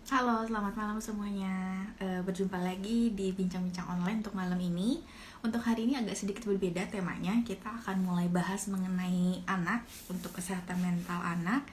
Halo, selamat malam semuanya. Berjumpa lagi di Bincang-Bincang Online untuk malam ini. Untuk hari ini agak sedikit berbeda temanya. Kita akan mulai bahas mengenai anak, untuk kesehatan mental anak.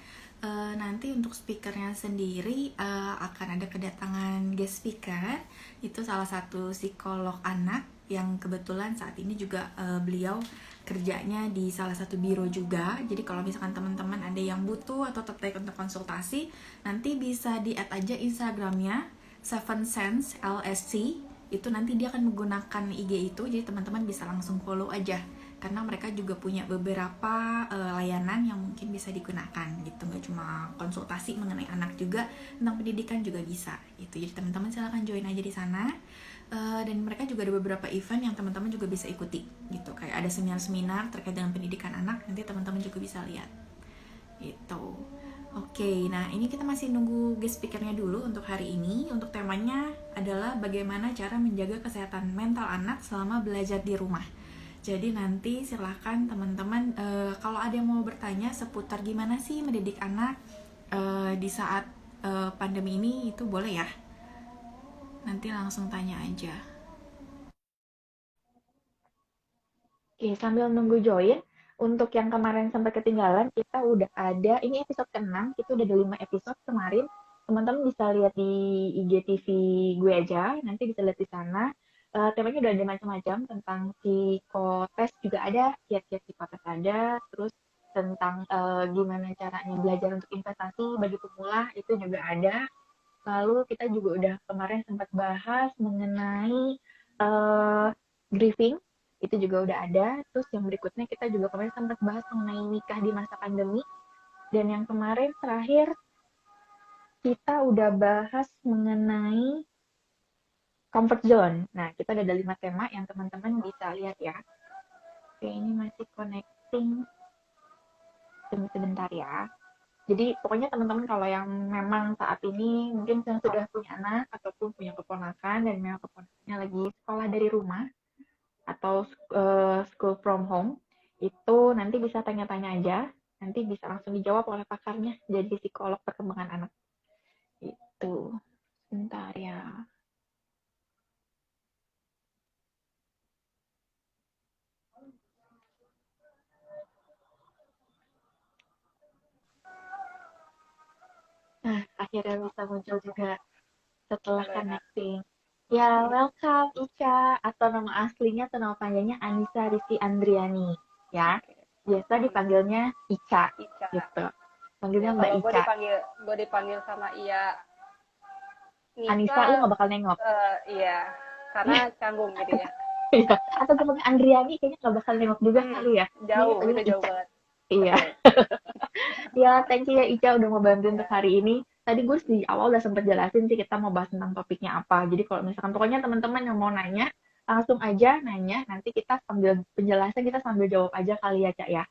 Nanti untuk speakernya sendiri akan ada kedatangan guest speaker. Itu salah satu psikolog anak yang kebetulan saat ini juga beliau kerjanya di salah satu biro juga. Jadi kalau misalkan teman-teman ada yang butuh atau tertarik untuk konsultasi, nanti bisa di add aja Instagramnya Seven Sense LSC. Itu nanti dia akan menggunakan IG itu, jadi teman-teman bisa langsung follow aja karena mereka juga punya beberapa layanan yang mungkin bisa digunakan gitu, nggak cuma konsultasi mengenai anak juga, tentang pendidikan juga bisa gitu. Jadi teman-teman silahkan join aja di sana. Dan mereka juga ada beberapa event yang teman-teman juga bisa ikuti gitu, kayak ada seminar-seminar terkait dengan pendidikan anak, nanti teman-teman juga bisa lihat gitu. Oke, nah ini kita masih nunggu guest speakernya dulu untuk hari ini. Untuk temanya adalah bagaimana cara menjaga kesehatan mental anak selama belajar di rumah. Jadi nanti silahkan teman-teman kalau ada yang mau bertanya seputar gimana sih mendidik anak di saat pandemi ini, itu boleh ya. Nanti langsung tanya aja. Oke, sambil nunggu join, untuk yang kemarin sempat ketinggalan, kita udah ada, ini episode ke-6, kita udah ada 5 episode kemarin. Teman-teman bisa lihat di IGTV gue aja, nanti bisa lihat di sana. Temanya udah ada macam-macam, tentang psikotes juga ada, kiat-kiat psikotes ada, terus tentang gimana caranya belajar untuk investasi bagi pemula, itu juga ada. Lalu kita juga udah kemarin sempat bahas mengenai uh, grieving, itu juga udah ada. Terus yang berikutnya kita juga kemarin sempat bahas mengenai nikah di masa pandemi. Dan yang kemarin terakhir kita udah bahas mengenai comfort zone. Nah, kita udah ada 5 tema yang teman-teman bisa lihat ya. Oke, ini masih connecting. Tunggu sebentar ya. Jadi pokoknya teman-teman kalau yang memang saat ini mungkin yang sudah punya anak ataupun punya keponakan dan memang keponakannya lagi sekolah dari rumah atau school from home, itu nanti bisa tanya-tanya aja, nanti bisa langsung dijawab oleh pakarnya jadi psikolog perkembangan anak. Itu. Sebentar ya. Nah, akhirnya bisa muncul juga setelah Halo ya. connecting. Ya, welcome Ica, atau nama aslinya atau nama panjangnya Anissa Rizky Andriani. Ya, Oke. biasa Hmm, dipanggilnya Ica Ica. gitu. Ya, Panggilnya Mbak kalau Ica. gue dipanggil sama Iya Anissa lu Nisa, gak bakal nengok. iya, karena canggung jadinya. Iya. Atau gue panggil Andriani kayaknya gak bakal nengok juga Hmm, kali ya. Ini jauh, itu panggilnya jauh Ica. banget. Iya. Betul. Ya, thank you ya Ica udah mau bantuin untuk Ya, hari ini. Tadi gue di awal udah sempet jelasin sih kita mau bahas tentang topiknya apa. Jadi kalau misalkan pokoknya teman-teman yang mau nanya, langsung aja nanya. Nanti kita sambil penjelasan kita sambil jawab aja kali ya Cak ya.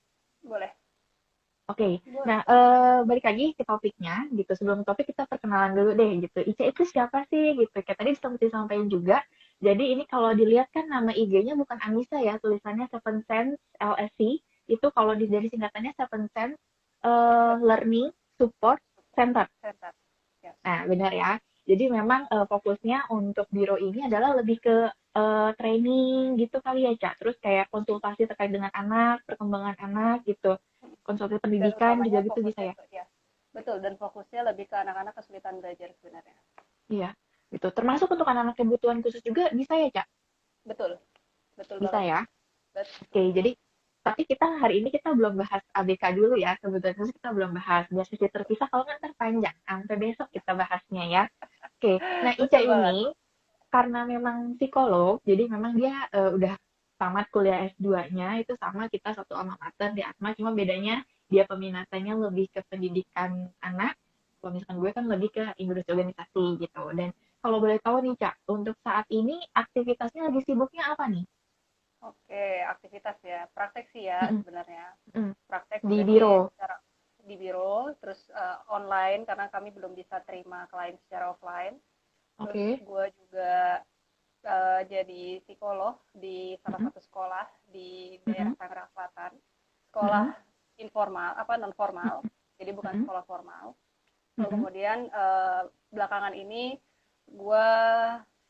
boleh. Oke, Boleh. nah balik lagi ke topiknya gitu. Sebelum topik kita perkenalan dulu deh gitu. Ica itu siapa sih gitu? Kayak tadi sempat disampaikan juga. Jadi ini kalau dilihat kan nama IG-nya bukan Anissa ya, tulisannya Seven Sense LSC. Itu kalau dari singkatannya Seven Sense Learning Support Center. Sebentar. Ya. Nah, benar ya. Jadi memang fokusnya untuk biro ini adalah lebih ke training gitu kali ya, Cak. Terus kayak konsultasi terkait dengan anak, perkembangan anak gitu. Konsultasi Dan pendidikan juga utamanya gitu bisa fokusnya ya. ke, ya, betul. Dan fokusnya lebih ke anak-anak kesulitan belajar sebenarnya. Iya, gitu. Termasuk untuk anak-anak kebutuhan khusus juga bisa ya, Cak? Betul, betul Bisa banget. ya. Oke, Betul. jadi tapi kita hari ini kita belum bahas ABK dulu ya. Kebutuhan khusus kita belum bahas. Biar sesi terpisah kalau nggak ntar panjang. Sampai besok kita bahasnya ya. Oke, nah Ica Betul banget. ini karena memang psikolog, jadi memang dia udah tamat kuliah S2-nya itu sama kita satu alma mater di Atma, cuma bedanya dia peminatannya lebih ke pendidikan anak, kalau misalkan gue kan lebih ke industri organisasi gitu. Dan kalau boleh tahu nih Cak, untuk saat ini aktivitasnya lagi sibuknya apa nih? Oke, aktivitas ya. Praktek sih ya Mm-mm, sebenarnya. mm. Praktek Di juga sih biro. secara di biro, terus online karena kami belum bisa terima klien secara offline. Terus Oke. gue juga jadi psikolog di salah Mm-mm, satu sekolah di daerah mm-mm, Tangerang Selatan. Sekolah mm-mm, informal, apa non formal, jadi bukan mm-mm, sekolah formal. Lalu Mm-mm. kemudian belakangan ini gue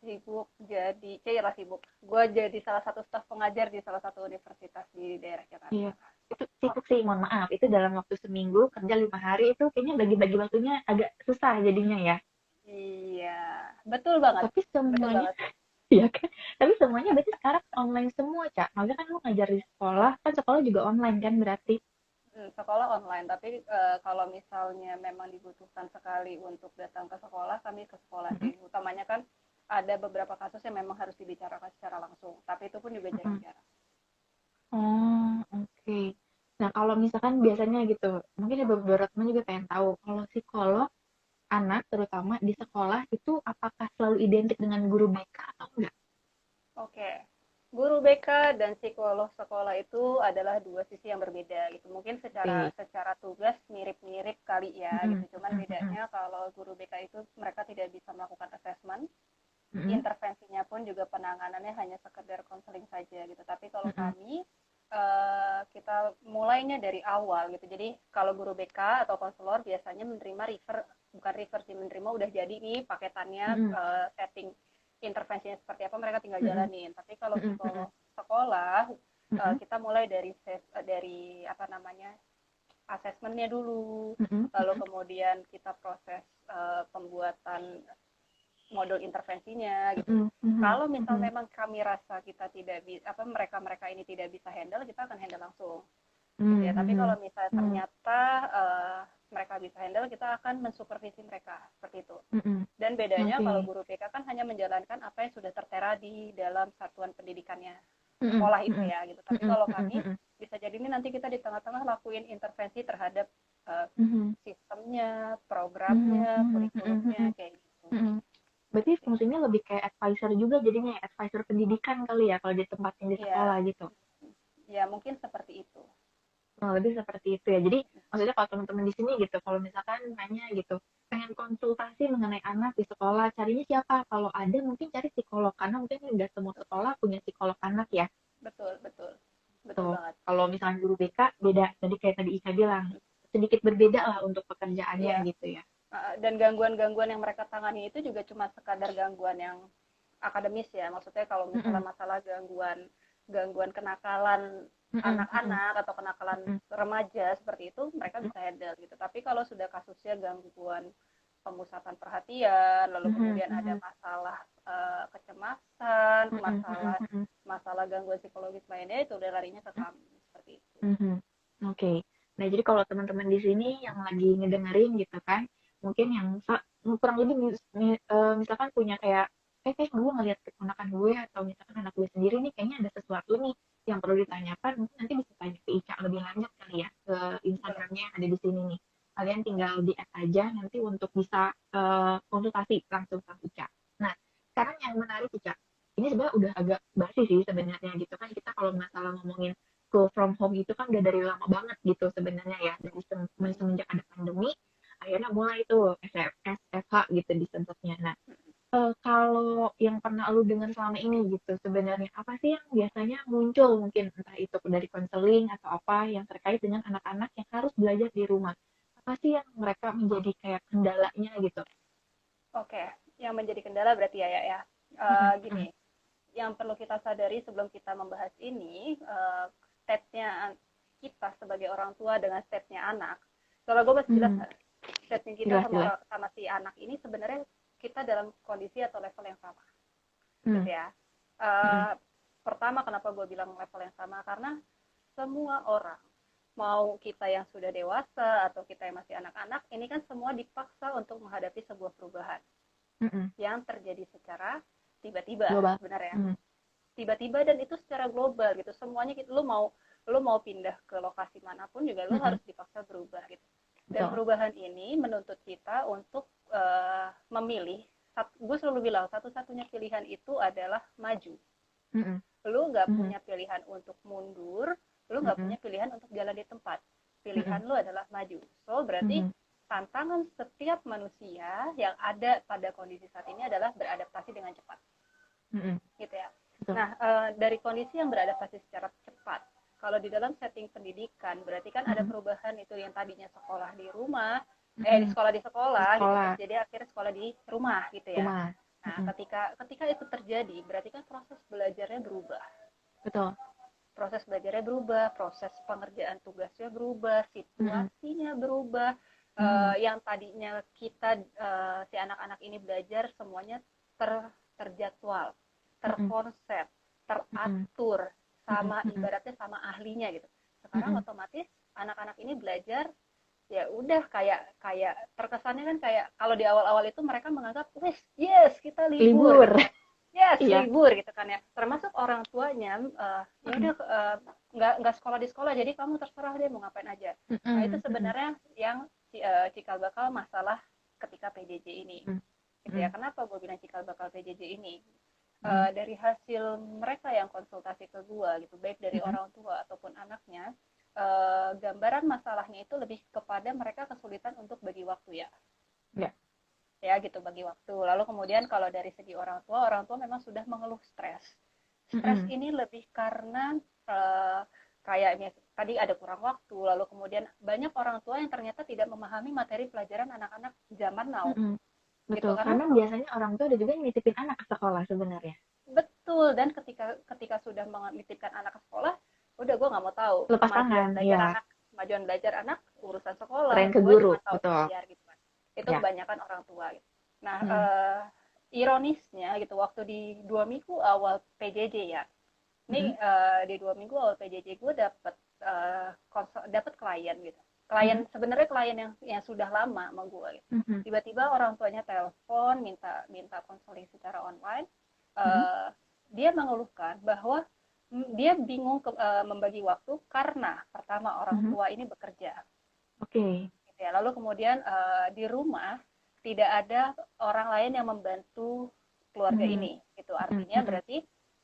sibuk jadi, lah sibuk. Gue jadi salah satu staf pengajar di salah satu universitas di daerah Iya. Jakarta. Itu sibuk sih, mohon maaf. Itu dalam waktu seminggu kerja 5 hari itu kayaknya bagi-bagi waktunya agak susah jadinya ya. Iya, betul banget, Tapi betul semuanya, banget. ya kan? Tapi semuanya berarti sekarang online semua, Cak. Maksudnya kan lu ngajar di sekolah, kan sekolah juga online kan berarti. Sekolah online, tapi kalau misalnya memang dibutuhkan sekali untuk datang ke sekolah, kami ke sekolah Mm-mm. sih. Utamanya kan ada beberapa kasus yang memang harus dibicarakan secara langsung, tapi itu pun juga Mm-mm. jarang-jarang. Oh, oke. Nah, kalau misalkan biasanya gitu, mungkin ada beberapa teman juga pengen tahu, kalau psikolog anak terutama di sekolah itu apakah selalu identik dengan guru BK atau enggak? Oke, guru BK dan psikolog sekolah itu adalah dua sisi yang berbeda gitu. Mungkin secara Oke. secara tugas mirip-mirip kali ya gitu. Mm-mm. Cuman Mm-mm. Mm-mm. bedanya kalau guru BK itu mereka tidak bisa melakukan assessment, Mm-mm. intervensinya pun juga penanganannya hanya sekedar konseling saja gitu. Tapi kalau Mm-mm. kami kita mulainya dari awal gitu. Jadi kalau guru BK atau konselor biasanya menerima bukan refer sih, menerima udah jadi nih paketannya, Mm-mm. setting intervensinya seperti apa mereka tinggal Mm-mm. jalanin. Tapi kalau Mm-mm. Mm-mm. psikolog sekolah Mm-mm. kita mulai dari apa namanya, asesmennya dulu, Mm-mm. lalu kemudian kita proses pembuatan modul intervensinya gitu. Mm-mm. Mm-mm. Kalau misal Mm-mm. memang kami rasa kita tidak bisa, apa, mereka ini tidak bisa handle, kita akan handle langsung gitu ya. Tapi kalau Mm-mm. misalnya Mm-mm. ternyata mereka bisa handle, kita akan mensupervisi mereka seperti itu. Mm-mm. Dan bedanya kalau Oke. guru PK kan hanya menjalankan apa yang sudah tertera di dalam satuan pendidikannya Mm-mm. sekolah itu Mm-mm. ya gitu. Tapi Mm-mm. kalau kami Mm-mm. bisa jadi ini nanti kita di tengah-tengah lakuin intervensi terhadap uh, Mm-mm. sistemnya, Mhm. programnya, Mhm. Mhm. kurikulumnya Mhm. kayak gitu. Mhm. Berarti fungsinya lebih kayak advisor juga jadinya ya, advisor pendidikan kali ya kalau ditempatin di sekolah Iya, gitu. ya mungkin seperti itu. Oh, lebih seperti itu ya. Jadi maksudnya kalau teman-teman di sini gitu, kalau misalkan nanya gitu, pengen konsultasi mengenai anak di sekolah, carinya siapa? Kalau ada mungkin cari psikolog karena mungkin nggak semua sekolah punya psikolog anak ya. Betul, betul. Betul Tuh, banget. kalau misalnya guru BK beda. Jadi kayak tadi Ika bilang, sedikit berbeda lah untuk pekerjaannya Iya. gitu ya. Dan gangguan-gangguan yang mereka tangani itu juga cuma sekadar gangguan yang akademis ya. Maksudnya kalau misalnya Mm-mm. masalah gangguan gangguan kenakalan Mm-mm. Mm-mm. anak-anak atau kenakalan Mm-mm. remaja seperti itu mereka bisa handle gitu. Tapi kalau sudah kasusnya gangguan pemusatan perhatian, lalu Mhm. kemudian ada Mhm. masalah kecemasan, Mhm. Mhm. masalah Mhm. masalah gangguan psikologis lainnya itu udah larinya ke kami seperti itu. Mhm. Oke. Nah, jadi kalau teman-teman di sini yang lagi ngedengerin gitu kan, mungkin yang kurang lebih misalkan punya kayak, kayak gue ngeliat keponakan gue atau misalkan anak gue sendiri nih kayaknya ada sesuatu nih yang perlu ditanyakan, mungkin nanti bisa tanya ke Ica lebih lanjut kali ya ke Betul. Instagramnya yang ada di sini nih. Kalian tinggal di add aja nanti untuk bisa konsultasi langsung sama Ica. Nah, sekarang yang menarik Ica, ini sebenarnya udah agak basi sih sebenarnya gitu kan kita kalau masalah ngomongin school from home itu kan udah dari lama banget gitu sebenarnya ya dari semenjak ada pandemi akhirnya mulai tuh SFH gitu disebutnya. Nah, kalau yang pernah lu dengar selama ini gitu sebenarnya apa sih yang biasanya muncul mungkin entah itu dari konseling atau apa yang terkait dengan anak-anak yang harus belajar di rumah, apa sih yang mereka menjadi kayak kendalanya gitu? Oke, yang menjadi kendala berarti ya. Mm-mm. Gini, yang perlu kita sadari sebelum kita membahas ini, state-nya kita sebagai orang tua dengan state-nya anak. Kalau gue masih jelas Mm-mm. nggak? State-nya kita Jelas sama jelas. orang sama si anak ini sebenarnya kita dalam kondisi atau level yang sama, gitu Mm. ya. Mm-mm. Uh, Pertama, kenapa gue bilang level yang sama? Karena semua orang, mau kita yang sudah dewasa atau kita yang masih anak-anak, ini kan semua dipaksa untuk menghadapi sebuah perubahan Mm-mm. yang terjadi secara tiba-tiba Global. sebenarnya, Mm. tiba-tiba dan itu secara global gitu. Semuanya gitu, lu mau pindah ke lokasi manapun juga lu Mm-mm. harus dipaksa berubah gitu. Dan Betul. perubahan ini menuntut kita untuk memilih. Gue selalu bilang satu-satunya pilihan itu adalah maju. Mm-mm. Lu nggak Mm-mm. punya pilihan untuk mundur, lu nggak Mm-mm. punya pilihan untuk jalan di tempat. Pilihan Mm-mm. lu adalah maju. So berarti Mm-mm. tantangan setiap manusia yang ada pada kondisi saat ini adalah beradaptasi dengan cepat, Mm-mm. gitu ya. Betul. Nah, dari kondisi yang beradaptasi secara cepat, kalau di dalam setting pendidikan berarti kan ada Mm-mm. perubahan itu yang tadinya sekolah di rumah Di Mm-mm. Di sekolah gitu, sekolah, terus jadi akhirnya sekolah di rumah gitu ya. rumah. Nah, Mm-mm. ketika itu terjadi, berarti kan proses belajarnya berubah. Betul. Proses belajarnya berubah, proses pengerjaan tugasnya berubah, Mm-mm. situasinya berubah. Mm-mm. Yang tadinya kita si anak-anak ini belajar semuanya terjadwal, Mm-mm. terkonsep, Mm-mm. teratur, Mm-mm. sama Mm-mm. ibaratnya sama ahlinya gitu. Sekarang Mm-mm. otomatis anak-anak ini belajar ya udah kayak kayak terkesannya kan kayak kalau di awal-awal itu mereka menganggap wes yes kita libur Libur. gitu kan, yes Iya. libur gitu kan ya, termasuk orang tuanya ya Mm-mm. udah nggak sekolah di sekolah jadi kamu terserah deh mau ngapain aja. Nah itu Mm-mm. Mm-mm. sebenarnya yang cikal bakal masalah ketika PJJ ini gitu ya. Mm-mm. Kenapa gue bilang cikal bakal PJJ ini? Mm-mm. Dari hasil mereka yang konsultasi ke gue gitu, baik dari Mm-mm. orang tua ataupun anaknya, gambaran masalahnya itu lebih kepada mereka kesulitan untuk bagi waktu ya, Ya. ya gitu bagi waktu. Lalu kemudian kalau dari segi orang tua memang sudah mengeluh stres. Stres Mm-mm. ini lebih karena kayak tadi ada kurang waktu, lalu kemudian banyak orang tua yang ternyata tidak memahami materi pelajaran anak-anak zaman now, Mm-mm. gitu Betul. karena Karena biasanya orang tua ada juga yang nitipin anak ke sekolah sebenarnya. betul. Dan ketika ketika sudah menitipkan anak ke sekolah, udah gue nggak mau tahu Lepas kemajuan tangan, belajar ya. anak, urusan sekolah, Serahin ke gue guru, cuma tahu betul. belajar gitu kan. Itu Ya. kebanyakan orang tua gitu. Nah, Mm-mm. ironisnya gitu waktu di 2 minggu awal PJJ ya, ini Mm-mm. di 2 minggu awal PJJ gue dapet dapet klien gitu, Mm-mm. sebenarnya klien yang sudah lama sama gue gitu. Mm-mm. Tiba-tiba orang tuanya telepon minta minta konseling secara online. Mm-mm. eh, Dia mengeluhkan bahwa dia bingung membagi waktu karena pertama orang Mm-mm. tua ini bekerja Oke. gitu ya, lalu kemudian di rumah tidak ada orang lain yang membantu keluarga Mm-mm. ini gitu, Mm-mm. artinya Mm-mm. berarti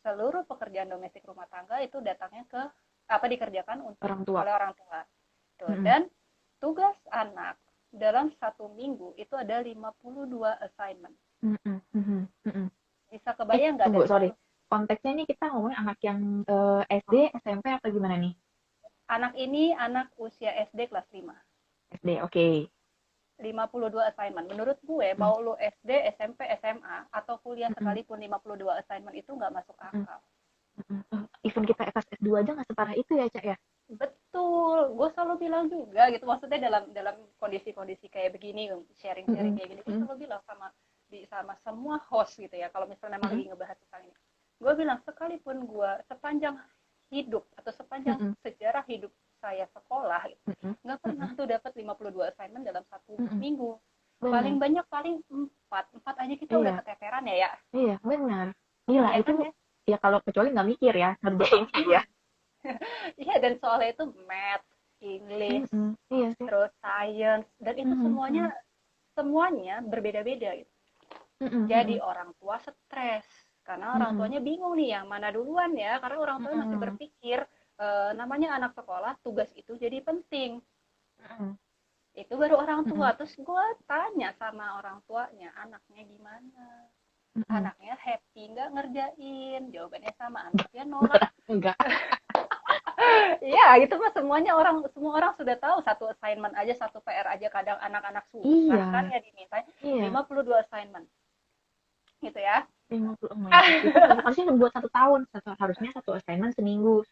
seluruh pekerjaan domestik rumah tangga itu datangnya ke apa dikerjakan Orang tua. oleh orang tua tuh. Mm-mm. Dan tugas anak dalam 1 minggu itu ada 52 assignment. Mm-mm. Mm-mm. Mm-mm. Bisa kebayang nggak Tunggu, dari sorry. 1 Konteksnya ini kita ngomongin anak yang SD, SMP, atau gimana nih? anak ini anak usia SD kelas 5. SD, oke. 52 assignment. Menurut gue, Mm, mau lu SD, SMP, SMA, atau kuliah mm-mm, sekalipun 52 assignment itu nggak masuk mm-mm, akal. mm-mm. Even kita pas S2 aja nggak separah itu ya, Cak ya? Betul, gue selalu bilang juga gitu. Maksudnya dalam dalam kondisi-kondisi kayak begini, sharing-sharing Mm-mm, kayak gini, gue mm, selalu bilang sama semua host gitu ya. Kalau misalnya memang mm-mm, lagi ngebahas tentang ini, gue bilang sekalipun gue sepanjang hidup atau sepanjang mm-mm, sejarah hidup saya sekolah gitu, mm-mm, nggak pernah mm-mm, tuh dapat 52 assignment dalam satu mm-mm. minggu. Paling Benar. banyak paling empat aja kita udah Iya, keteteran ya. iya, benar. Gila, Iya itu kan ya. ya kalau kecuali nggak mikir ya, ngerjainnya ya. Iya. Iya, dan soalnya itu math, English, Mm-mm, iya sih. terus science, dan itu Mm-mm, semuanya mm-mm, semuanya berbeda-beda gitu. mm-mm, Jadi mm-mm, orang tua stres karena orang mm-mm, tuanya bingung nih yang mana duluan ya, karena orang tua masih mm-mm, berpikir namanya anak sekolah tugas itu jadi penting. mm-mm, Itu baru orang tua. mm-mm, Terus gue tanya sama orang tuanya, anaknya gimana? mm-mm. Anaknya happy nggak ngerjain? Jawabannya sama, anaknya nolak. Enggak. Iya, itu mah semua orang sudah tahu, satu assignment aja, satu PR aja kadang anak-anak susah kan Iya, ya diminta iya. 52 assignment. Gitu ya. 50, oh my God. Itu harusnya buat 1 tahun. Harusnya satu assignment seminggu.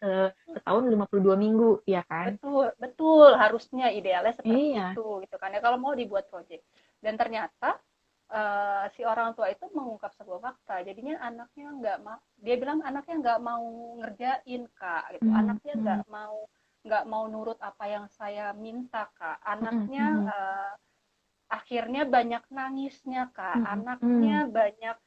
Setahun 52 minggu, ya kan? Betul, betul, harusnya idealnya seperti Iya. itu gitu kan ya kalau mau dibuat project. Dan ternyata si orang tua itu mengungkap sebuah fakta. Jadinya anaknya nggak mau, dia bilang anaknya nggak mau ngerjain kak, gitu. Mm, Anaknya mm, nggak mau nurut apa yang saya minta kak. mm, Anaknya mm, akhirnya banyak nangisnya kak. mm, Anaknya mm, banyak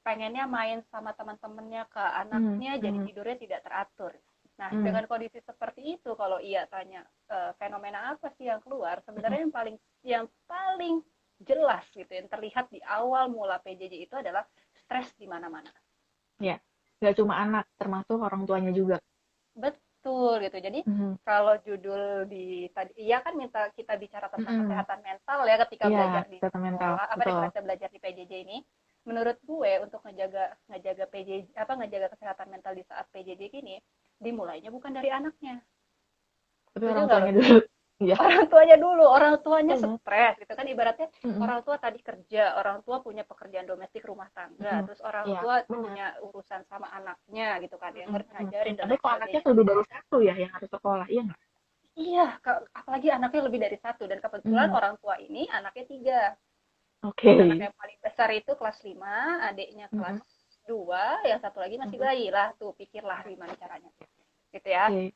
pengennya main sama teman-temannya kak. mm, Anaknya jadi mm, tidurnya tidak teratur. Nah, mm, dengan kondisi seperti itu, kalau ia tanya fenomena apa sih yang keluar, mm. sebenarnya yang paling jelas gitu, yang terlihat di awal mula PJJ itu adalah stres di mana-mana. Ya, nggak cuma anak, termasuk orang tuanya juga. Betul gitu. Jadi Mm, kalau judul di tadi, iya kan minta kita bicara mm, tentang mm. kesehatan mental ya ketika Iya, belajar di kesehatan mental, sekolah, apa betul. ketika belajar di PJJ ini. Menurut gue untuk ngejaga ngejaga PJJ apa ngejaga kesehatan mental di saat PJJ gini, dimulainya bukan dari anaknya. Tapi Setuju orang nggak lo? tuanya dulu. Iya. Orang tuanya dulu, orang tuanya Betul. stres gitu kan, ibaratnya Mm-mm. orang tua tadi kerja, orang tua punya pekerjaan domestik rumah tangga, Mm-mm. terus orang Iya, tua benar. punya urusan sama anaknya gitu kan, yang Mm-mm. Mm-mm. ngajarin dan Tapi lain kalau anaknya sebagainya. lebih dari satu ya yang harus sekolah, iya nggak? Iya, apalagi anaknya lebih dari satu, dan kebetulan Mm. orang tua ini anaknya tiga. Anak Oke. yang paling besar itu kelas 5, adiknya kelas Mm-mm. 2, yang satu lagi masih Mm-mm. bayi lah, tuh pikirlah gimana caranya. Gitu ya. Oke.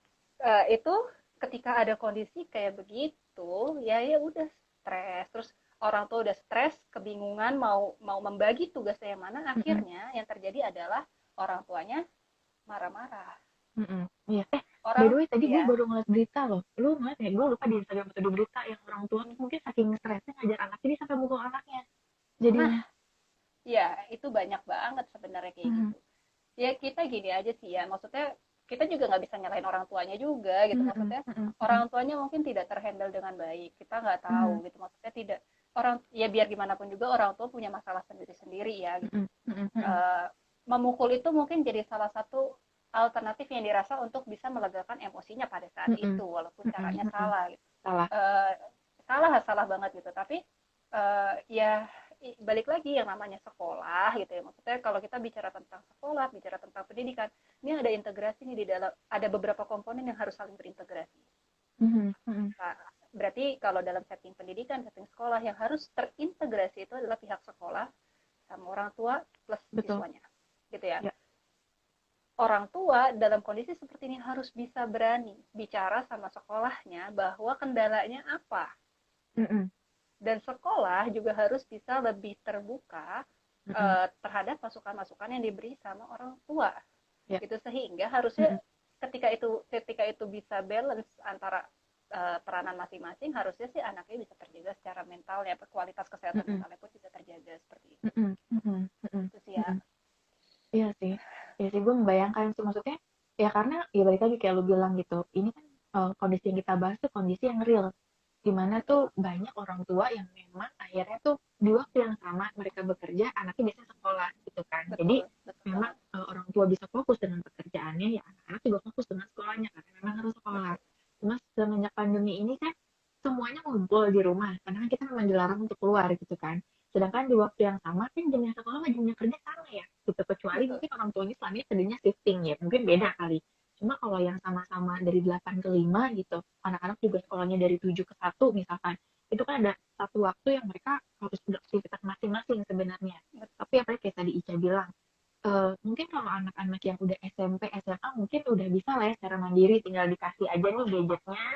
Itu ketika ada kondisi kayak begitu, ya ya udah stres. Terus orang tua udah stres, kebingungan mau mau membagi tugasnya yang mana, Mm-mm. akhirnya yang terjadi adalah orang tuanya marah-marah. Mm-mm. Iya. By Orang the way, tadi gue ya, baru ngeliat berita loh. Lu ngeliat ya? Gue lupa di Instagram atau di berita yang orang tua tuh mungkin saking stresnya ngajar anak ini sampai mukul anaknya. nah Jadinya. ya itu banyak banget sebenarnya kayak Mm-mm. gitu. Ya kita gini aja sih ya, maksudnya kita juga nggak bisa nyalain orang tuanya juga gitu, Mm-mm. maksudnya Mm-mm. Mm-mm. orang tuanya mungkin tidak terhandle dengan baik, kita nggak tahu Mm-mm. gitu, maksudnya tidak, orang ya biar gimana pun juga orang tua punya masalah sendiri-sendiri ya gitu. Mm-mm. Mm-mm. Mm-mm. Eh, Memukul itu mungkin jadi salah satu alternatif yang dirasa untuk bisa melegakan emosinya pada saat Mm-mm. itu, walaupun Mm-mm. caranya Mm-mm. salah gitu. Salah. Eh, salah banget gitu, tapi ya balik lagi yang namanya sekolah gitu ya, maksudnya kalau kita bicara tentang sekolah, bicara tentang pendidikan, ini ada integrasi nih di dalam, ada beberapa komponen yang harus saling berintegrasi. Mm-mm. Mm-mm. Nah, berarti kalau dalam setting pendidikan, setting sekolah, yang harus terintegrasi itu adalah pihak sekolah sama orang tua plus Betul. siswanya gitu ya. Ya. Orang tua dalam kondisi seperti ini harus bisa berani bicara sama sekolahnya bahwa kendalanya apa, Mm-mm. dan sekolah juga harus bisa lebih terbuka Mm-mm. terhadap masukan-masukan yang diberi sama orang tua Ya. gitu, sehingga harusnya Mm-mm. ketika itu bisa balance antara peranan masing-masing, harusnya sih anaknya bisa terjaga secara mentalnya, kualitas kesehatan Mm-mm. mentalnya pun bisa terjaga seperti itu. Mm-mm. Mm-mm. Mm-mm. Itu sih ya. Mm-mm. Iya sih, iya sih gue membayangkan sih maksudnya ya karena ya balik lagi kayak lu bilang gitu, ini kan kondisi yang kita bahas tuh kondisi yang real, dimana tuh Betul, banyak orang tua yang memang akhirnya tuh di waktu yang sama mereka bekerja, anaknya bisa sekolah gitu kan, jadi betul, betul memang banget. orang tua bisa fokus dengan pekerjaannya, ya anak-anak juga fokus dengan sekolahnya karena memang harus sekolah. Betul, Cuma semenjak pandemi ini kan semuanya ngumpul di rumah, karena kan kita memang dilarang untuk keluar gitu kan. Sedangkan di waktu yang sama kan jamnya sekolah sama jamnya kerja sama ya gitu, kecuali betul, mungkin orang tuanya selama ini kerjanya shifting ya mungkin beda kali. Cuma kalau yang sama-sama dari 8 ke 5 gitu, anak-anak juga sekolahnya dari 7 ke 1 misalkan, itu kan ada satu waktu yang mereka harus beraktivitas masing-masing sebenarnya. betul, Tapi apa kayak tadi Ica bilang, mungkin kalau anak-anak yang udah SMP, SMA mungkin udah bisa lah ya secara mandiri, tinggal dikasih aja nih gadgetnya,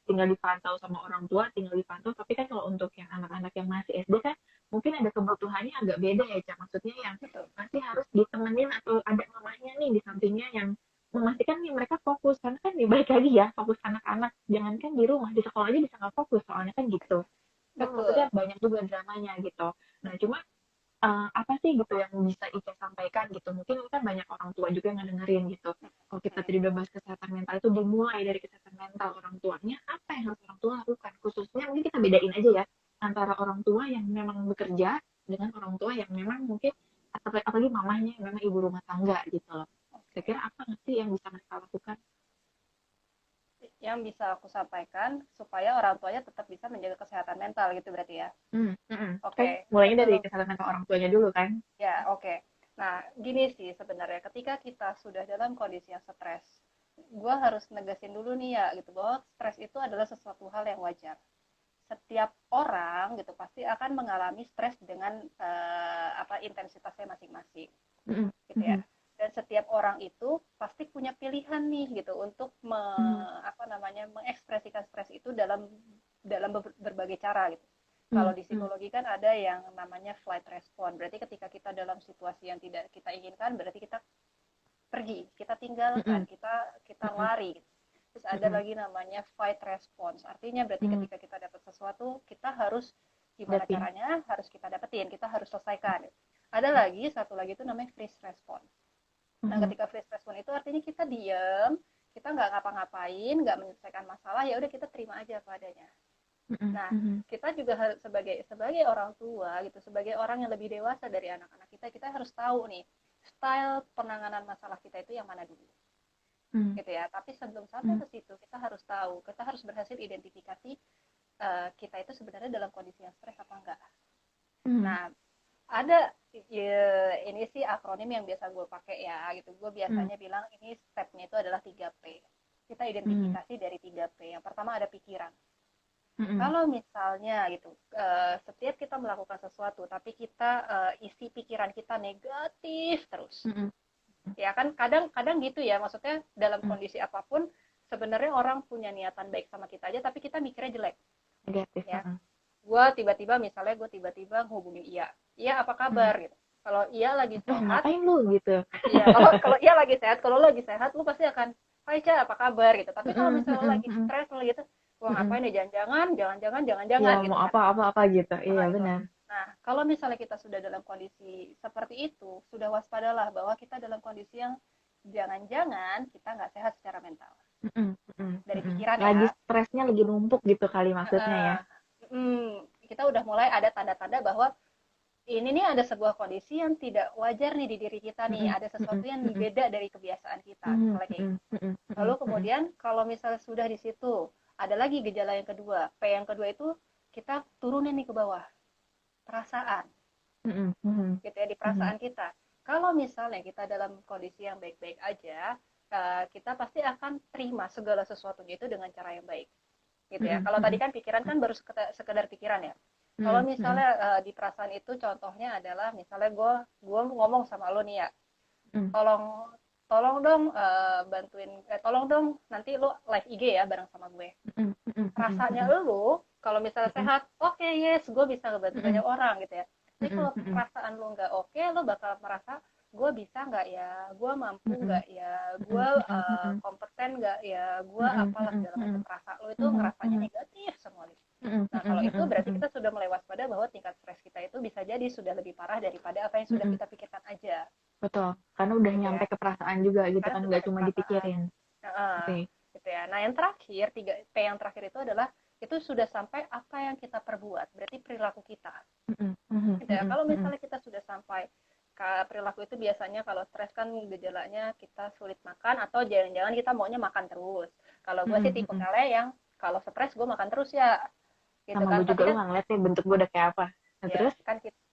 tinggal dipantau sama orang tua, tinggal dipantau. Tapi kan kalau untuk yang anak-anak yang masih SD kan mungkin ada kebutuhannya agak beda ya, Cak. Maksudnya yang betul, masih harus ditemenin atau ada mamanya nih di sampingnya yang memastikan nih mereka fokus. Karena kan nih balik lagi ya, fokus anak-anak. Jangankan di rumah, di sekolah aja bisa nggak fokus soalnya kan gitu. Kan maksudnya betul. banyak juga dramanya gitu. Nah, cuma apa sih gitu yang bisa Ica sampaikan gitu, mungkin kan banyak orang tua juga yang ngedengerin gitu, kalau kita tadi udah bahas kesehatan mental itu dimulai dari kesehatan mental orang tuanya, apa yang harus orang tua lakukan khususnya, mungkin kita bedain aja ya antara orang tua yang memang bekerja dengan orang tua yang memang mungkin apalagi mamanya yang memang ibu rumah tangga gitu loh. Saya Oke. kira apa nggak sih yang bisa mereka lakukan? Yang bisa aku sampaikan supaya orang tuanya tetap bisa menjaga kesehatan mental gitu berarti ya. Kan Oke, mulainya dari sebelum kesehatan mental orang tuanya dulu kan. ya, oke. Nah, gini sih sebenarnya, ketika kita sudah dalam kondisi yang stres, gue harus negasin dulu nih ya gitu, bahwa stres itu adalah sesuatu hal yang wajar. Setiap orang gitu pasti akan mengalami stres dengan intensitasnya masing-masing Mm-mm, gitu ya. mm-mm, Dan setiap orang itu pasti punya pilihan nih gitu untuk mm, mengekspresikan stres itu dalam berbagai cara gitu. Kalau mm, di mm, psikologi kan ada yang namanya flight response. Berarti ketika kita dalam situasi yang tidak kita inginkan, berarti kita pergi, kita tinggalkan, mm-mm, kita mm-mm, lari. Terus ada mm-mm, lagi namanya fight response. Artinya berarti mm. ketika kita dapat sesuatu, kita harus gimana Hadapin. caranya, harus kita dapetin, kita harus selesaikan. Ada lagi satu lagi itu namanya freeze response. Nah, Mhm, ketika freeze response itu artinya kita diam, kita nggak ngapa-ngapain, nggak menyelesaikan masalah, ya udah kita terima aja apa adanya. mhm, Nah, mhm, kita juga harus sebagai orang tua gitu, sebagai orang yang lebih dewasa dari anak-anak kita, kita harus tahu nih style penanganan masalah kita itu yang mana dulu. gitu ya. Tapi sebelum sampai ke situ kita harus tahu, kita harus berhasil identifikasi kita itu sebenarnya dalam kondisi yang stres apa enggak. Nah, ada ini sih akronim yang biasa gue pakai ya gitu. Gue biasanya bilang ini stepnya itu adalah 3P. Kita identifikasi dari 3P. Yang pertama ada pikiran. Kalau misalnya gitu, setiap kita melakukan sesuatu tapi kita isi pikiran kita negatif terus. Ya kan kadang gitu ya, maksudnya dalam kondisi apapun sebenarnya orang punya niatan baik sama kita aja tapi kita mikirnya jelek. Negatif. Ya. Gue tiba-tiba hubungin Iya apa kabar gitu. Kalau Iya lagi sehat, ngapain lu gitu. Iya, kalau Iya lagi sehat, kalau lu lagi sehat lu pasti akan Hai Ca, apa kabar gitu. Tapi kalau misalnya lagi stres gitu, wah ngapain ya jangan-jangan Ya, gitu mau kan. apa gitu. Iya, Gitu. benar. Nah, kalau misalnya kita sudah dalam kondisi seperti itu, sudah waspadalah bahwa kita dalam kondisi yang jangan-jangan kita nggak sehat secara mental. Dari pikiran ya. Lagi stresnya lagi numpuk gitu kali maksudnya ya. Kita udah mulai ada tanda-tanda bahwa ini nih ada sebuah kondisi yang tidak wajar nih di diri kita nih, ada sesuatu yang beda dari kebiasaan kita, misalnya kayak gitu. Lalu kemudian kalau misalnya sudah di situ, ada lagi gejala yang kedua. P yang kedua itu kita turunin nih ke bawah, perasaan, gitu ya, di perasaan kita. Kalau misalnya kita dalam kondisi yang baik-baik aja, kita pasti akan terima segala sesuatunya itu dengan cara yang baik, gitu ya. Kalau tadi kan pikiran kan baru sekedar pikiran ya. Kalau misalnya di perasaan itu contohnya adalah misalnya gue ngomong sama lo nih ya, tolong dong tolong dong nanti lo live IG ya bareng sama gue. Rasanya lo kalau misalnya sehat, oke, yes, gue bisa ngebantu banyak orang gitu ya. Tapi kalau perasaan lo nggak oke, lo bakal merasa gue bisa nggak ya, gue mampu nggak ya, gue kompeten nggak ya, gue apalah segala macam. Perasaan lo itu ngerasanya negatif semua gitu. Nah, kalau itu berarti kita sudah mulai waspada bahwa tingkat stres kita itu bisa jadi sudah lebih parah daripada apa yang sudah kita pikirkan aja. Betul, karena udah gitu nyampe ya. ke perasaan juga gitu Karena kan, sudah nggak ke cuma perasaan. dipikirin. Gitu ya. Nah, yang terakhir, P yang terakhir itu adalah itu sudah sampai apa yang kita perbuat, berarti perilaku kita. Gitu ya. Kalau misalnya kita sudah sampai ke perilaku itu biasanya kalau stres kan gejalanya kita sulit makan atau jangan-jangan kita maunya makan terus. Kalau gue sih tipe kalian yang kalau stres gue makan terus ya. Gitu sama kan. gue juga, lu nggak ngeliat nih bentuk gue udah kayak apa. Nah, ya, terus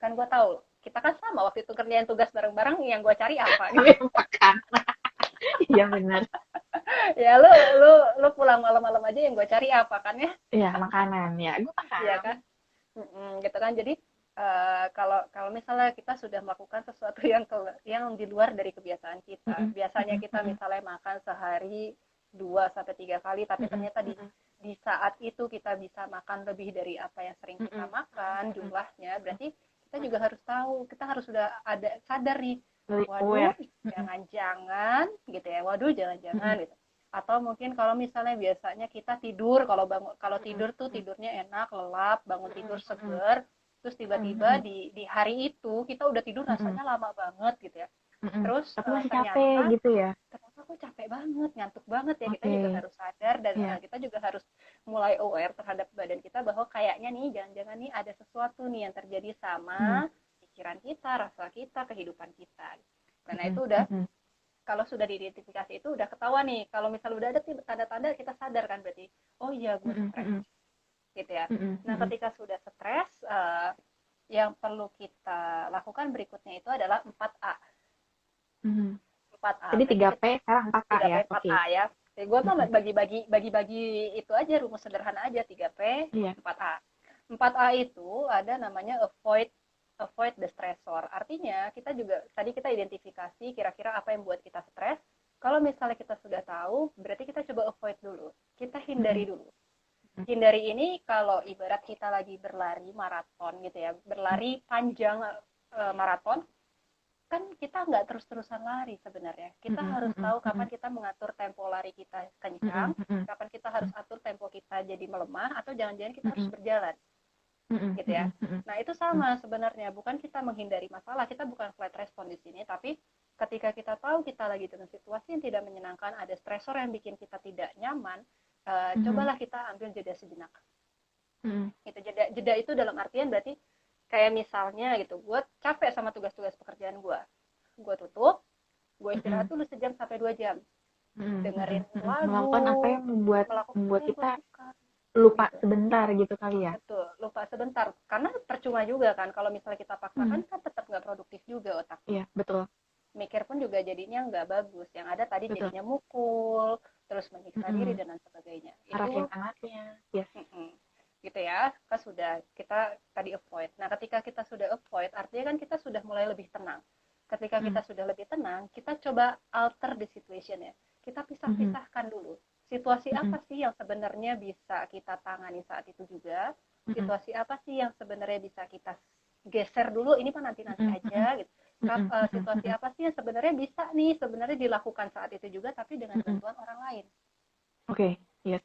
kan gue tahu kita kan sama waktu itu kerjaan tugas bareng-bareng yang gue cari apa gitu. makan. Iya benar. Ya lu pulang malam-malam aja yang gue cari apa kan ya? Iya, makanan ya, gue makan. Iya kan, gitu kan. Jadi kalau misalnya kita sudah melakukan sesuatu yang di luar dari kebiasaan kita, biasanya kita misalnya makan sehari 2-3 kali, tapi ternyata di saat itu kita bisa makan lebih dari apa yang sering kita makan jumlahnya, berarti kita juga harus tahu, kita harus sudah ada sadar nih, waduh jangan-jangan gitu ya, waduh jangan-jangan gitu. Atau mungkin kalau misalnya biasanya kita tidur, kalau tidur tuh tidurnya enak, lelap, bangun tidur seger, terus tiba-tiba di hari itu kita udah tidur rasanya lama banget gitu ya. Terus tapi masih ternyata capek gitu ya. Ternyata aku capek banget, ngantuk banget ya. Kita juga harus sadar dan kita juga harus mulai aware terhadap badan kita bahwa kayaknya nih jangan-jangan nih ada sesuatu nih yang terjadi sama pikiran kita, rasa kita, kehidupan kita. Karena itu udah kalau sudah diidentifikasi itu udah ketahuan nih. Kalau misalnya udah ada tanda-tanda kita sadar kan berarti oh iya gue stres. Gitu ya. Nah, ketika sudah stres yang perlu kita lakukan berikutnya itu adalah 4A. 4A. Jadi 3P sekarang 4A ya. 4A ya. Jadi gue tuh bagi-bagi itu aja, rumus sederhana aja, 3P, 4A. 4A itu ada namanya avoid the stressor. Artinya kita juga tadi kita identifikasi kira-kira apa yang buat kita stres. Kalau misalnya kita sudah tahu, berarti kita coba avoid dulu. Kita hindari dulu. Hindari ini kalau ibarat kita lagi berlari maraton gitu ya, berlari panjang maraton, kan kita nggak terus-terusan lari sebenarnya. Kita harus tahu kapan kita mengatur tempo lari kita kencang, kapan kita harus atur tempo kita jadi melemah, atau jangan-jangan kita harus berjalan. Gitu ya. Nah, itu sama sebenarnya, bukan kita menghindari masalah, kita bukan flat respon di sini, tapi ketika kita tahu kita lagi dalam situasi yang tidak menyenangkan, ada stresor yang bikin kita tidak nyaman, cobalah kita ambil jeda sejenak. Itu jeda itu dalam artian berarti kayak misalnya gitu, gue capek sama tugas-tugas pekerjaan gue tutup, gue istirahat dulu 1-2 jam. dengerin Melakukan apa lagu, yang membuat melakukan apa membuat yang gue kita suka lupa gitu. sebentar gitu kali ya. Betul, lupa sebentar. Karena percuma juga kan kalau misalnya kita paksakan Hmm, kan tetap nggak produktif juga otaknya. iya, betul, Mikir pun juga jadinya nggak bagus. Yang ada tadi betul. jadinya mukul, terus menyiksa diri Mm-mm. dan lain sebagainya. Arah yang Itu anaknya, yes. gitu ya, kan sudah kita tadi avoid. Nah, ketika kita sudah avoid, artinya kan kita sudah mulai lebih tenang. Ketika kita Mm. sudah lebih tenang, kita coba alter the situation ya. Kita Mhm. pisah-pisahkan dulu. Situasi Mhm. apa sih yang sebenarnya bisa kita tangani saat itu juga? Mhm. Situasi apa sih yang sebenarnya bisa kita geser dulu, ini mah nanti-nanti Mhm. Mhm. aja gitu. Mhm. Mhm. Situasi Mhm. apa sih yang sebenarnya bisa nih sebenarnya dilakukan saat itu juga tapi dengan Mhm. bantuan orang lain. Oke, yes.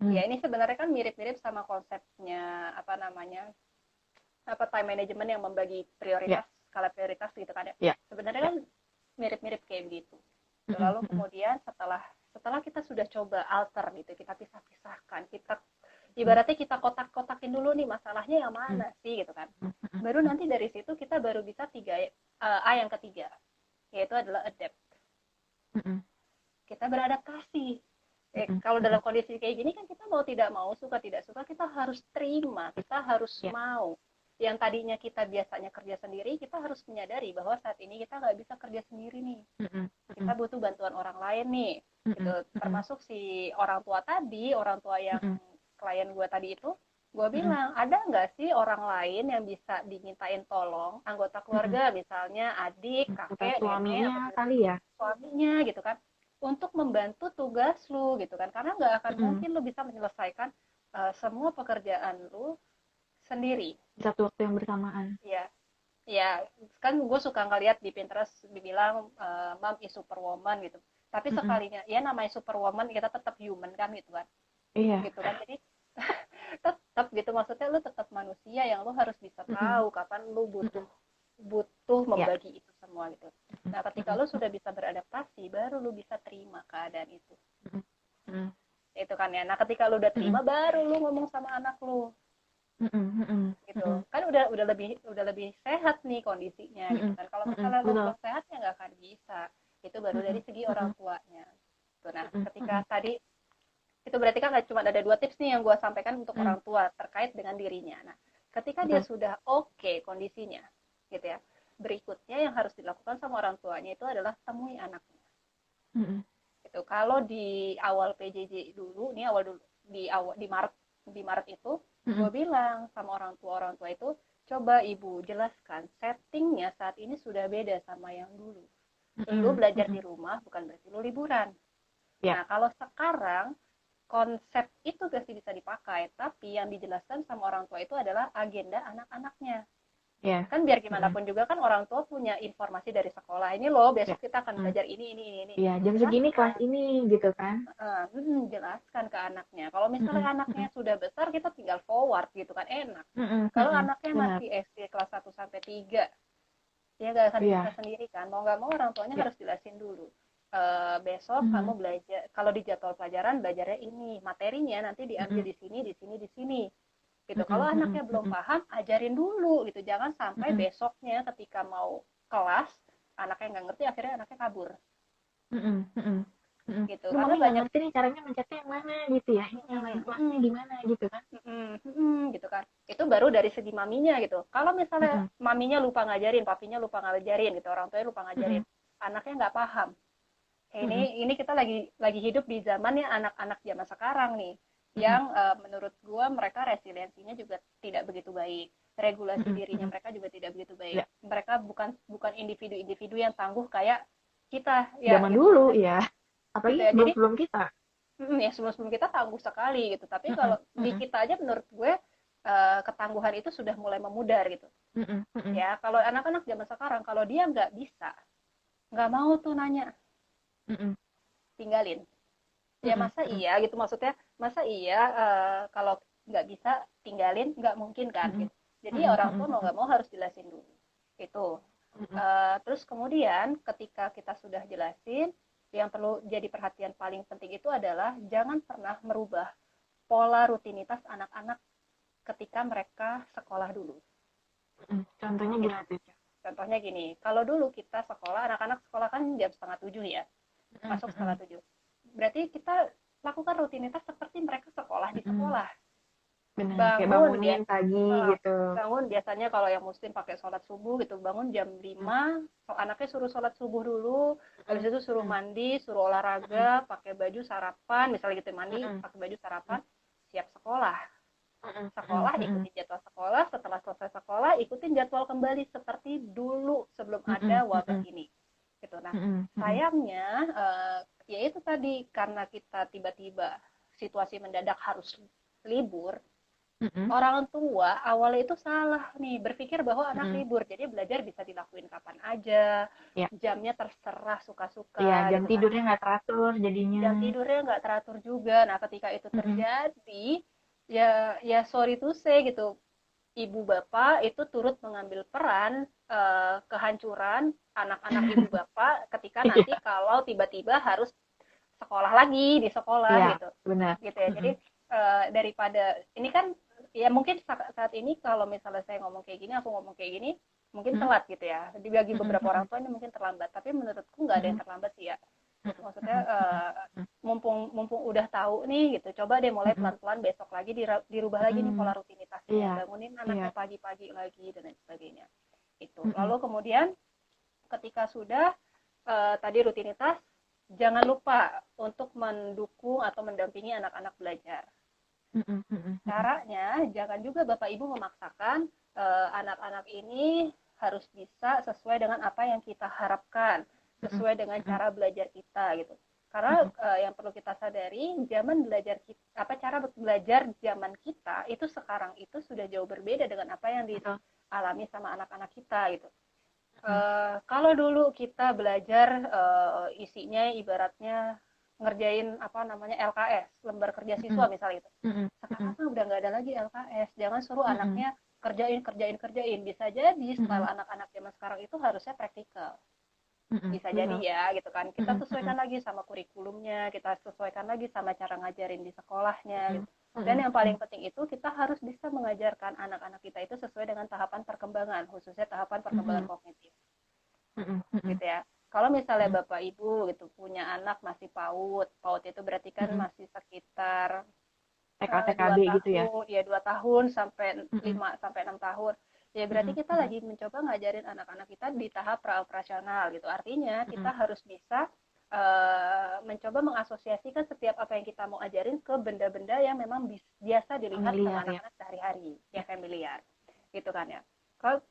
Ya, Mm. ini sebenarnya kan mirip-mirip sama konsepnya apa namanya apa time management yang membagi Ya, prioritas skala prioritas gitu kan ya. ya, Sebenarnya ya. kan mirip-mirip kayak gitu. Mhm. Lalu Mhm. kemudian setelah setelah kita sudah coba alter gitu, kita pisah-pisahkan, kita Mhm. ibaratnya kita kotak-kotakin dulu nih masalahnya yang Mhm. mana sih gitu kan. Mhm. Baru nanti dari situ kita baru bisa A yang ketiga, yaitu adalah adapt. Mhm. Kita beradaptasi. Mhm. Kalau dalam Mhm. kondisi kayak gini kan kita mau tidak mau, suka tidak suka, kita harus terima, kita harus Ya. mau. Yang tadinya kita biasanya kerja sendiri, kita harus menyadari bahwa saat ini kita nggak bisa kerja sendiri nih. Mhm. Kita Mhm. butuh bantuan orang lain nih. Gitu. Mhm. Mhm. Termasuk si orang tua tadi, orang tua yang Mhm. klien gue tadi itu, gue Mhm. bilang, ada nggak sih orang lain yang bisa dimintain tolong, anggota Mhm. keluarga, misalnya adik, Kata kakek, nenek, suaminya atau siapa, kali ya. suaminya gitu kan, untuk membantu tugas lu gitu kan, karena nggak akan Mhm. mungkin lu bisa menyelesaikan semua pekerjaan lu sendiri. Di satu waktu yang bersamaan. Ya, ya kan gue suka ngeliat di Pinterest dibilang mom is superwoman gitu. Tapi Mhm. sekalinya ya namanya superwoman kita tetap human kan Iya. gitu kan. Jadi tetap gitu maksudnya lu tetap manusia yang lu harus bisa Mhm. tahu kapan lu butuh Mhm. butuh Ya. membagi itu semua gitu. Mhm. Nah, ketika Mhm. lu sudah bisa beradaptasi, baru lu bisa terima keadaan itu. Mhm. Mhm. Itu kan ya. Nah, ketika lu udah terima, Mhm. baru lu ngomong sama anak lu Mhm. Mhm. gitu. Mhm. Kan udah lebih sehat nih kondisinya gitu Mhm. kan. Kalau Mhm. misalnya lu Betul. belum sehat ya nggak akan bisa. Itu baru dari Mhm. segi orang Mhm. tuanya. Tuh, nah, Mhm. ketika Mhm. tadi itu berarti kan cuma ada dua tips nih yang gue sampaikan untuk Mhm. orang tua terkait dengan dirinya. Nah, ketika dia Betul. sudah oke kondisinya, gitu ya, berikutnya yang harus dilakukan sama orang tuanya itu adalah temui anaknya. Mhm. Gitu. Kalau di awal PJJ dulu, nih awal dulu di Maret itu, gue Mhm. bilang sama orang tua itu, coba ibu jelaskan settingnya saat ini sudah beda sama yang dulu. Lu Mhm. belajar di Mhm. rumah bukan berarti lu liburan. Ya. Nah, kalau sekarang konsep itu masih bisa dipakai, tapi yang dijelaskan sama orang tua itu adalah agenda anak-anaknya. Ya. Kan biar gimana Mhm. pun juga kan orang tua punya informasi dari sekolah. Ini loh, Ya. besok kita akan Mhm. belajar ini. Iya, jam segini kelas Jelaskan. ini gitu kan. Jelaskan ke anaknya. Kalau misalnya Mhm. anaknya Mhm. sudah besar, kita tinggal forward gitu kan, enak. Mhm. Kalau Mhm. anaknya Benar. masih SD kelas 1 sampai 3, dia nggak akan bisa Iya. sendiri kan. Mau nggak mau orang tuanya Ya. harus jelasin dulu. Besok kamu Mhm. belajar, kalau di jadwal pelajaran belajarnya ini, materinya nanti diambil Mhm. di sini, di sini, di sini. Gitu. Kalau Mhm. Mhm. anaknya belum Mhm. paham, ajarin dulu gitu. Jangan sampai Mhm. besoknya ketika mau kelas, anaknya nggak ngerti, akhirnya anaknya kabur. Mhm. Mhm. Mhm. Gitu. Lu Karena mami nggak banyak ngerti nih caranya mencetnya yang mana gitu ya. Ini nyalain kelasnya mm, gimana gitu kan. gitu kan. Itu baru dari segi maminya gitu. Kalau misalnya Mhm. maminya lupa ngajarin, papinya lupa ngajarin gitu, orang tuanya lupa ngajarin, Mhm. anaknya nggak paham. Mhm. Ini kita lagi hidup di zamannya anak-anak zaman sekarang nih, Mhm. yang menurut gua mereka resiliensinya juga tidak begitu baik, regulasi Mhm. dirinya Mhm. mereka juga tidak begitu baik. Ya. Mereka bukan bukan individu-individu yang tangguh kayak kita ya Zaman gitu dulu maksudnya ya. gitu Apalagi ya. Jadi sebelum-sebelum kita. ya sebelum kita tangguh sekali gitu. Tapi Mhm. kalau di Mhm. kita aja menurut gue ketangguhan itu sudah mulai memudar gitu. Mhm. Mhm. Ya kalau anak-anak zaman sekarang kalau dia nggak bisa, nggak mau tuh nanya, Mhm. tinggalin. Ya Mhm. masa Mhm. iya gitu maksudnya, masa iya kalau nggak bisa tinggalin, nggak mungkin kan Mhm. gitu. Jadi Mhm. orang tua mau Mhm. nggak mau harus jelasin dulu. Itu. Mhm. Terus kemudian ketika kita sudah jelasin, yang perlu jadi perhatian paling penting itu adalah jangan pernah merubah pola rutinitas anak-anak ketika mereka sekolah dulu. Mhm. Contohnya Gitu. gimana tuh? Contohnya gini, kalau dulu kita sekolah, anak-anak sekolah kan jam 6:30 ya. masuk setengah 7. Berarti kita lakukan rutinitas seperti mereka sekolah di sekolah. Benar, kayak Bangun dia bangunin pagi gitu. bangun biasanya kalau yang muslim pakai sholat subuh gitu, bangun jam 5, anaknya suruh sholat subuh dulu, habis itu suruh mandi, suruh olahraga, pakai baju sarapan, misalnya gitu, mandi, pakai baju sarapan, siap sekolah. Sekolah, ikutin jadwal sekolah, setelah selesai sekolah, ikutin jadwal kembali seperti dulu sebelum ada wabah ini. Gitu. Nah, sayangnya ya itu tadi, karena kita tiba-tiba situasi mendadak harus libur, orang tua awalnya itu salah nih, berpikir bahwa anak libur, jadi belajar bisa dilakuin kapan aja, Ya. jamnya terserah suka-suka. Iya, jam gitu tidurnya nggak teratur jadinya. Jam tidurnya nggak teratur juga. Nah, ketika itu terjadi, ya sorry to say gitu, ibu bapak itu turut mengambil peran kehancuran anak-anak ibu bapak ketika nanti kalau tiba-tiba harus sekolah lagi di sekolah Iya, gitu. benar. Gitu ya. Jadi daripada ini kan ya mungkin saat ini kalau misalnya saya ngomong kayak gini, aku ngomong kayak gini, mungkin telat gitu ya. Bagi beberapa orang tua ini mungkin terlambat, tapi menurutku nggak ada yang terlambat sih ya. Maksudnya mumpung udah tahu nih gitu, coba deh mulai pelan-pelan besok lagi dirubah lagi nih pola rutinitasnya, Iya. bangunin anaknya pagi-pagi lagi dan lain sebagainya. Itu. Mm-mm. Lalu kemudian ketika sudah tadi rutinitas, jangan lupa untuk mendukung atau mendampingi anak-anak belajar. Caranya jangan juga Bapak Ibu memaksakan anak-anak ini harus bisa sesuai dengan apa yang kita harapkan, sesuai dengan cara belajar kita gitu. Karena yang perlu kita sadari, cara belajar zaman kita itu sekarang itu sudah jauh berbeda dengan apa yang dialami sama anak-anak kita gitu. Kalau dulu kita belajar isinya ibaratnya ngerjain LKS, lembar kerja siswa misalnya itu. Sekarang udah nggak ada lagi LKS. Jangan suruh anaknya kerjain. Bisa jadi style anak-anak zaman sekarang itu harusnya praktikal. Bisa jadi ya gitu kan. Kita sesuaikan lagi sama kurikulumnya, kita sesuaikan lagi sama cara ngajarin di sekolahnya gitu. Dan yang paling penting itu kita harus bisa mengajarkan anak-anak kita itu sesuai dengan tahapan perkembangan, khususnya tahapan perkembangan kognitif. Gitu ya. Kalau misalnya Bapak Ibu gitu punya anak masih PAUD itu berarti kan masih sekitar TK-TKB gitu ya. Ya 2 tahun sampai 5 sampai 6 tahun. Ya berarti kita lagi mencoba ngajarin anak-anak kita di tahap praoperasional gitu. Artinya kita harus bisa mencoba mengasosiasikan setiap apa yang kita mau ajarin ke benda-benda yang memang biasa dilihat sama anak-anak sehari-hari, ya familiar. Gitu kan ya.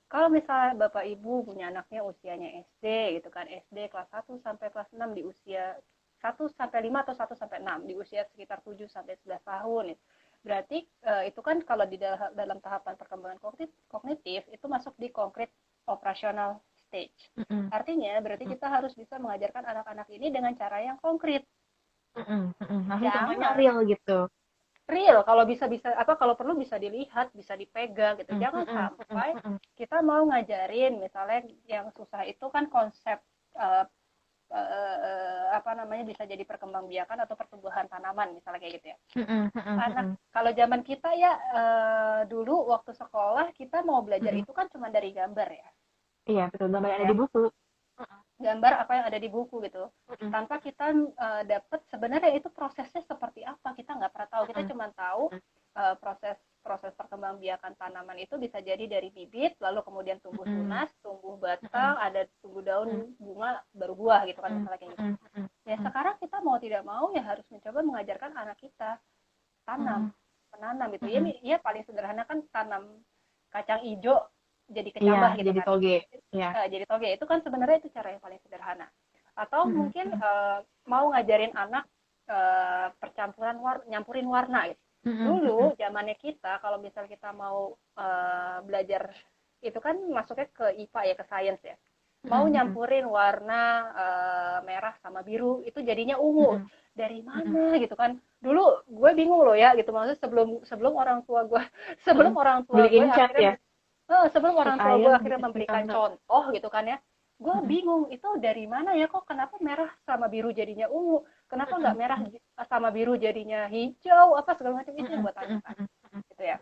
Kalau misalnya Bapak Ibu punya anaknya usianya SD gitu kan, SD kelas 1 sampai kelas 6 di usia 1 sampai 5 atau 1 sampai 6 di usia sekitar 7 sampai 11 tahun. Berarti itu kan kalau di dalam tahapan perkembangan kognitif itu masuk di konkret operasional stage. Artinya berarti kita harus bisa mengajarkan anak-anak ini dengan cara yang konkret. Langsung contohnya real gitu. Real, kalau kalau perlu bisa dilihat, bisa dipegang gitu. Jangan sampai kita mau ngajarin misalnya yang susah itu kan konsep bisa jadi perkembangbiakan atau pertumbuhan tanaman misalnya kayak gitu ya. Anak kalau zaman kita ya dulu waktu sekolah kita mau belajar itu kan cuma dari gambar ya. Iya, betul, gambar yang ada di buku. Gambar apa yang ada di buku gitu. Tanpa kita dapat sebenarnya itu prosesnya seperti apa, kita nggak pernah tahu. Kita cuma tahu proses perkembangbiakan tanaman itu bisa jadi dari bibit, lalu kemudian tumbuh tunas, tumbuh batang, ada tumbuh daun, bunga, baru buah gitu kan misalnya kayak gitu. Ya sekarang kita mau tidak mau ya harus mencoba mengajarkan anak kita menanam gitu. Ya paling sederhana kan tanam kacang hijau jadi kecambah gitu jadi kan. toge. Jadi toge itu kan sebenarnya itu cara yang paling sederhana. Atau mungkin mau ngajarin anak percampuran nyampurin warna gitu. Dulu zamannya kita kalau misal kita mau belajar itu kan masuknya ke IPA ya, ke sains ya. Mau nyampurin warna merah sama biru itu jadinya ungu. Dari mana gitu kan? Dulu gue bingung loh ya gitu, maksudnya sebelum orang tua gue akhirnya sebelum orang tua gue akhirnya memberikan contoh gitu kan ya, gue bingung itu dari mana ya, kok kenapa merah sama biru jadinya ungu, kenapa nggak merah sama biru jadinya hijau, apa segala macam itu yang gue tanyakan gitu ya.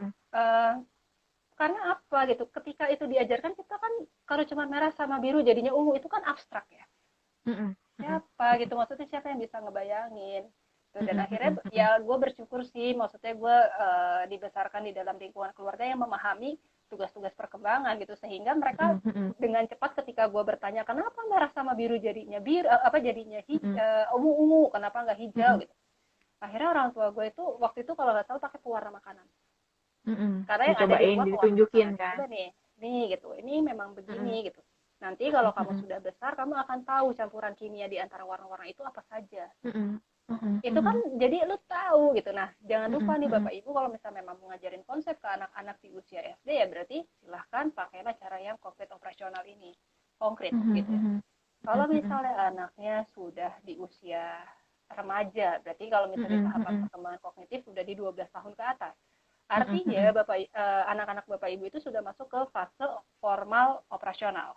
Karena apa gitu, ketika itu diajarkan kita kan kalau cuma merah sama biru jadinya ungu itu kan abstrak ya. siapa gitu, maksudnya siapa yang bisa ngebayangin tuh. Dan akhirnya Mm-mm. ya gue bersyukur sih, maksudnya gue dibesarkan di dalam lingkungan keluarga yang memahami tugas-tugas perkembangan gitu, sehingga mereka Mm-mm. Mm-mm. dengan cepat ketika gue bertanya kenapa merah sama biru jadinya biru, apa jadinya Mm-mm. ungu-ungu, kenapa nggak hijau Mm-mm. gitu. Akhirnya orang tua gue itu waktu itu kalau nggak salah pakai pewarna makanan, Mm-mm. karena yang ada di Dicobain, rumah pewarna ditunjukin makanan. kan. Coba nih gitu, ini memang Mm-mm. begini gitu. Nanti kalau kamu Mm-mm. sudah besar, kamu akan tahu campuran kimia di antara warna-warna itu apa saja. Mm-mm. Mm-mm. Itu kan Mm-mm. jadi lu tahu gitu. Nah, jangan lupa Mm-mm. nih Mm-mm. Bapak Ibu, kalau misalnya memang mengajarin konsep ke anak-anak di usia SD, ya berarti silahkan pakailah cara yang konkret operasional ini. Konkret Mm-mm. gitu ya. Mm-mm. Kalau Mm-mm. misalnya anaknya sudah di usia remaja, berarti kalau misalnya di Mm-mm. tahapan Mm-mm. perkembangan kognitif sudah di 12 tahun ke atas. Mm-mm. Artinya Mm-mm. anak-anak Bapak Ibu itu sudah masuk ke fase formal operasional.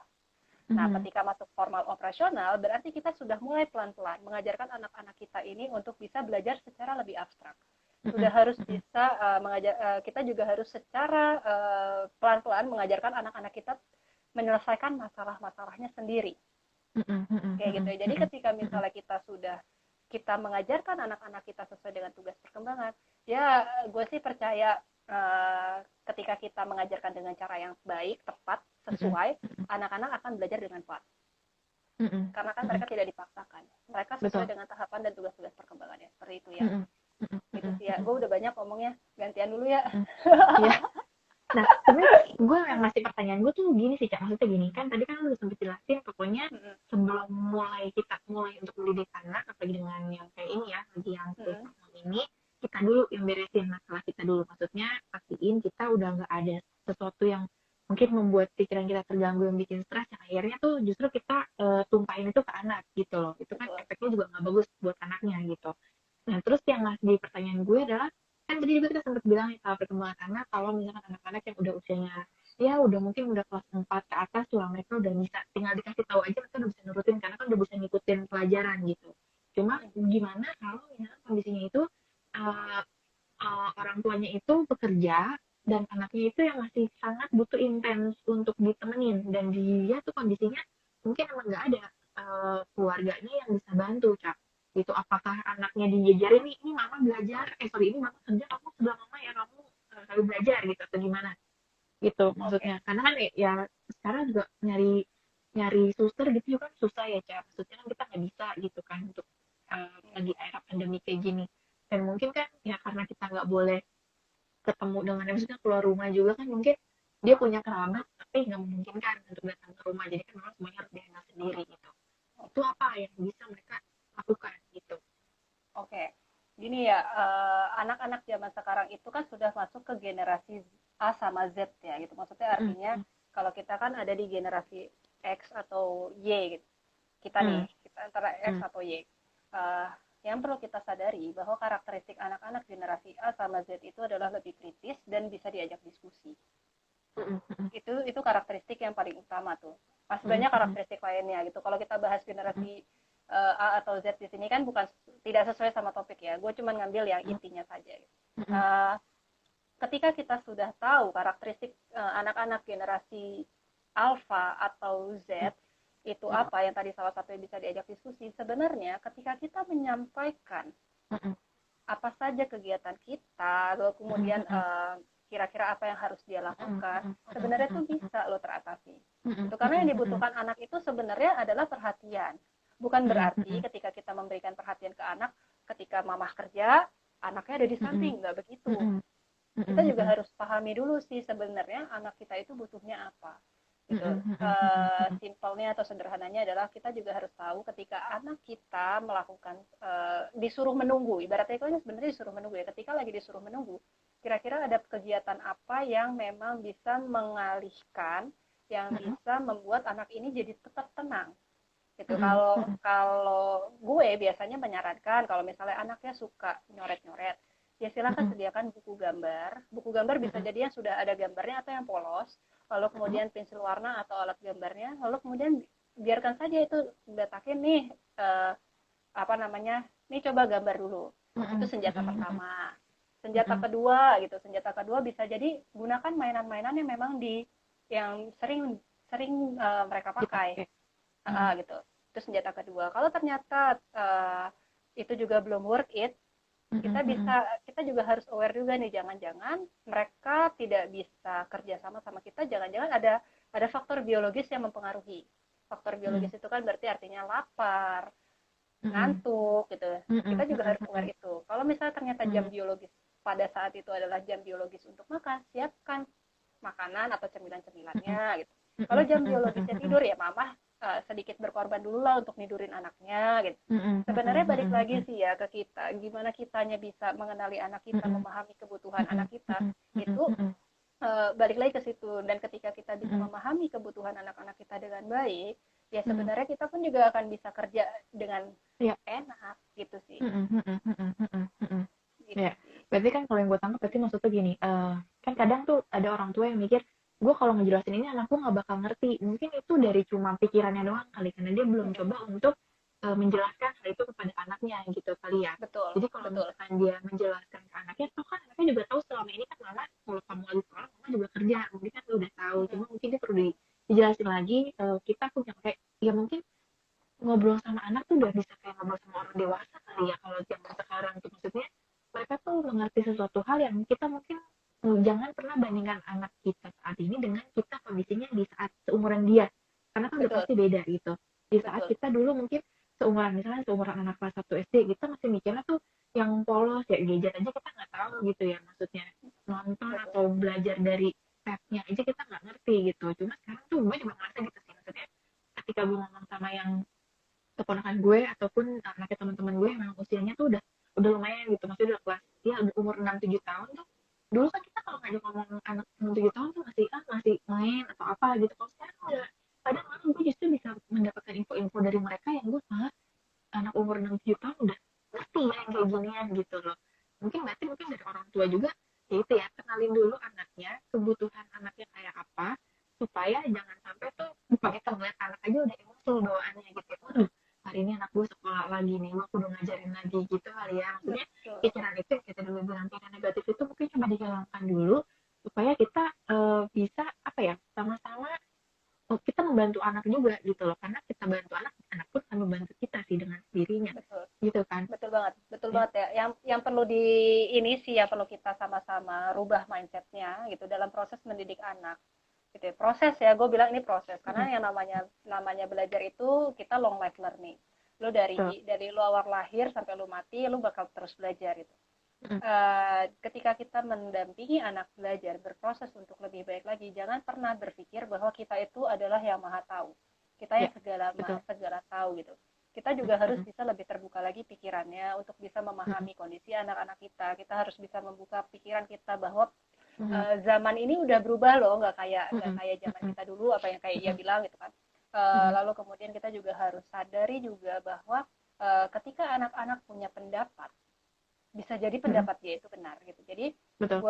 Nah, Mm-mm. ketika masuk formal operasional, berarti kita sudah mulai pelan-pelan mengajarkan anak-anak kita ini untuk bisa belajar secara lebih abstrak. Sudah Mm-mm. harus Mm-mm. bisa kita juga harus secara pelan-pelan mengajarkan anak-anak kita menyelesaikan masalah-masalahnya sendiri. Mm-mm. Mm-mm. Kayak gitu ya. Jadi Mm-mm. ketika Mm-mm. misalnya kita mengajarkan anak-anak kita sesuai dengan tugas perkembangan, ya gue sih percaya ketika kita mengajarkan dengan cara yang baik, tepat, Mm-mm. sesuai, anak-anak akan belajar dengan kuat. Mm-mm. Karena kan Mm-mm. mereka tidak dipaksakan. Mereka sesuai Betul. dengan tahapan dan tugas-tugas perkembangannya. Seperti itu ya. Mm-mm. Mm-mm. Itu Mm-mm. sih ya. Mm-mm. Gue udah banyak ngomongnya. Gantian dulu ya. Mm. Iya. Nah, sebenarnya gue yang masih pertanyaan gue tuh gini sih, Cak. Maksudnya gini, kan tadi kan lu udah sempat jelasin, pokoknya Mm-mm. sebelum kita mulai untuk mendidik anak, apalagi dengan yang kayak ini ya, lagi yang case Mm-mm. ini, kita dulu yang beresin masalah kita dulu. Maksudnya, pastiin kita udah nggak ada sesuatu yang mungkin membuat pikiran kita terganggu, yang bikin stres, yang akhirnya tuh justru kita tumpahin itu ke anak gitu loh. Itu kan Betul. efeknya juga nggak bagus buat anaknya gitu. Nah, terus yang masih di pertanyaan gue adalah, kan tadi juga kita sempat bilang ya, soal perkembangan anak, kalau misalkan anak-anak yang udah usianya, ya udah mungkin udah kelas 4 ke atas tuh, mereka udah bisa, tinggal dikasih tahu aja mereka udah bisa nurutin, karena kan udah bisa ngikutin pelajaran gitu. Cuma Mm-mm. gimana kalau misalkan kondisinya itu uh, orang tuanya itu bekerja, dan anaknya itu yang masih sangat butuh intens untuk ditemenin, dan dia tuh kondisinya mungkin emang nggak ada keluarganya yang bisa bantu, Cak. Gitu, apakah anaknya dijajarin nih, ini mama belajar, sorry, ini mama kerja, kamu sebelah mama ya, kamu sambil belajar gitu, atau gimana gitu Oke. maksudnya. Karena kan ya sekarang juga nyari nyari suster gitu juga kan susah ya, Cak. Maksudnya kan kita nggak bisa gitu kan untuk lagi era pandemi kayak gini, dan mungkin kan ya karena kita nggak boleh ketemu dengan, maksudnya keluar rumah juga kan, mungkin dia punya kerabat tapi nggak memungkinkan untuk datang ke rumah, jadi kan memang semuanya harus dihandle sendiri gitu. Itu apa yang bisa mereka lakukan gitu. Oke. Gini ya, anak-anak zaman sekarang itu kan sudah masuk ke generasi A sama Z ya gitu. Maksudnya Mm, artinya mm, kalau kita kan ada di generasi X atau Y gitu. Kita nih, mm, kita antara X mm, atau Y. Eh, yang perlu kita sadari bahwa karakteristik anak-anak generasi A sama Z itu adalah lebih kritis dan bisa diajak diskusi. mm, mm, Itu karakteristik yang paling utama tuh. Masih mm, banyak mm, karakteristik lainnya gitu. Kalau kita bahas mm, generasi A atau Z di sini kan bukan, tidak sesuai sama topik ya. Gue cuma ngambil yang mm, intinya saja. mm, Uh, Ketika kita sudah tahu karakteristik anak-anak generasi alpha atau Z itu mm, apa, yang tadi salah satu yang bisa diajak diskusi, sebenarnya ketika kita menyampaikan mm, apa saja kegiatan kita, lalu kemudian mm, mm, kira-kira apa yang harus dia mm, lakukan, mm, sebenarnya itu bisa lo teratasi. mm, Itu karena yang mm, dibutuhkan anak itu sebenarnya adalah perhatian. Bukan mm, berarti mm, ketika kita memberikan perhatian ke anak, ketika mamah kerja, anaknya ada di mm, samping, nggak begitu. mm, Kita mm, juga harus pahami dulu sih sebenarnya anak kita itu butuhnya apa. Gitu. mm, Simpelnya atau sederhananya adalah kita juga harus tahu ketika anak kita melakukan disuruh menunggu, ibaratnya itu sebenarnya disuruh menunggu ya. Ketika lagi disuruh menunggu, kira-kira ada kegiatan apa yang memang bisa mengalihkan, yang bisa membuat anak ini jadi tetap tenang. Gitu. Kalau kalau gue biasanya menyarankan kalau misalnya anaknya suka nyoret-nyoret, ya silakan sediakan buku gambar. Buku gambar bisa jadi yang sudah ada gambarnya atau yang polos, lalu kemudian pensil warna atau alat gambarnya, lalu kemudian biarkan saja itu diletakin nih, apa namanya, nih coba gambar dulu. Itu senjata pertama. Senjata kedua gitu, senjata kedua bisa jadi gunakan mainan-mainan yang memang yang sering sering mereka pakai. dipakai. Gitu. Itu senjata kedua. Kalau ternyata itu juga belum worth it, kita juga harus aware juga nih, jangan-jangan mereka tidak bisa kerja sama kita, jangan-jangan ada faktor biologis yang mempengaruhi. Faktor biologis itu kan berarti artinya lapar, ngantuk gitu. Kita juga harus aware itu. Kalau misalnya ternyata jam biologis pada saat itu adalah jam biologis untuk makan, siapkan makanan atau cemilan-cemilannya gitu. Kalau jam biologisnya tidur, ya mama sedikit berkorban dulu lah untuk nidurin anaknya gitu. Sebenarnya balik lagi sih ya ke kita, gimana kitanya bisa mengenali anak kita, memahami kebutuhan anak kita, itu balik lagi ke situ. Dan ketika kita bisa memahami kebutuhan anak-anak kita dengan baik, ya sebenarnya kita pun juga akan bisa kerja dengan enak gitu sih. Gitu Ya, sih. berarti kan kalau yang gue tangkap berarti maksudnya gini, kan kadang tuh ada orang tua yang mikir, gue kalau ngejelasin ini anak gue nggak bakal ngerti. Mungkin itu dari cuma pikirannya doang kali, karena dia belum coba untuk menjelaskan hal itu kepada anaknya gitu kali ya. Betul, Jadi kalau betul. misalkan dia menjelaskan ke anaknya, toh kan anaknya juga tahu selama ini kan mama, kalau kamu lagi sekolah, mama juga kerja. Mungkin kan udah tahu, cuma mungkin dia perlu dijelasin lagi. Kita punya kayak, ya mungkin ngobrol sama anak tuh udah bisa kayak ngobrol sama orang dewasa kali ya kalau zaman sekarang tuh, maksudnya mereka tuh mengerti sesuatu hal yang kita mungkin jangan pernah bandingkan anak kita saat ini dengan kita kondisinya di saat seumuran dia, karena kan udah Betul, pasti beda gitu. Di saat betul. kita dulu mungkin seumuran, misalnya seumuran anak kelas 1 SD, kita masih mikirnya tuh yang polos ya, gadget aja kita nggak tahu gitu ya, maksudnya nonton Betul. atau belajar dari tabnya aja kita nggak ngerti gitu. Cuma sekarang tuh gue juga ngerasa gitu sih, maksudnya ketika gue ngomong sama yang keponakan gue ataupun anaknya teman-teman gue yang memang usianya tuh udah lumayan gitu, maksudnya udah kelas ya udah umur 6-7 tahun tuh. Dulu kan kita kalau ngajak ngomong anak 6-7 tahun tuh masih main atau apa gitu. Kalau sekarang udah, kadang malah gue justru bisa mendapatkan info-info dari mereka yang gue anak umur 6-7 tahun udah ngerti ya yang kayak ginian gitu loh. Mungkin dari orang tua juga ya itu ya, kenalin dulu anaknya, kebutuhan anaknya kayak apa, supaya jangan sampai tuh begitu ngeliat anak aja udah emosi bawaannya gitu. Waduh, hari ini anak gue sekolah lagi nih, gue kudu ngajarin lagi gitu kali ya. Maksudnya Betul. pikiran itu yang kita dulu bilang pikiran negatif itu mungkin coba dihilangkan dulu, supaya kita bisa apa ya, sama-sama kita membantu anak juga gitu loh, karena kita bantu anak, anak pun akan membantu kita sih dengan sendirinya Betul. gitu kan Betul ya. banget ya. Yang perlu di ini sih ya, perlu kita sama-sama rubah mindsetnya gitu dalam proses mendidik anak. Gitu ya. Proses ya, gue bilang ini proses karena yang namanya belajar itu kita long life learning. Lu Betul. dari lu awal lahir sampai lu mati, lu bakal terus belajar itu. Ketika kita mendampingi anak belajar berproses untuk lebih baik lagi, jangan pernah berpikir bahwa kita itu adalah yang maha tahu, kita Ya, yang segala betul. segala tahu gitu. Kita juga harus bisa lebih terbuka lagi pikirannya untuk bisa memahami kondisi anak-anak kita. Kita harus bisa membuka pikiran kita bahwa zaman ini udah berubah loh, nggak kayak zaman kita dulu apa yang kayak ia bilang gitu kan. Lalu kemudian kita juga harus sadari juga bahwa ketika anak-anak punya pendapat, bisa jadi pendapat dia itu benar gitu. Jadi Betul.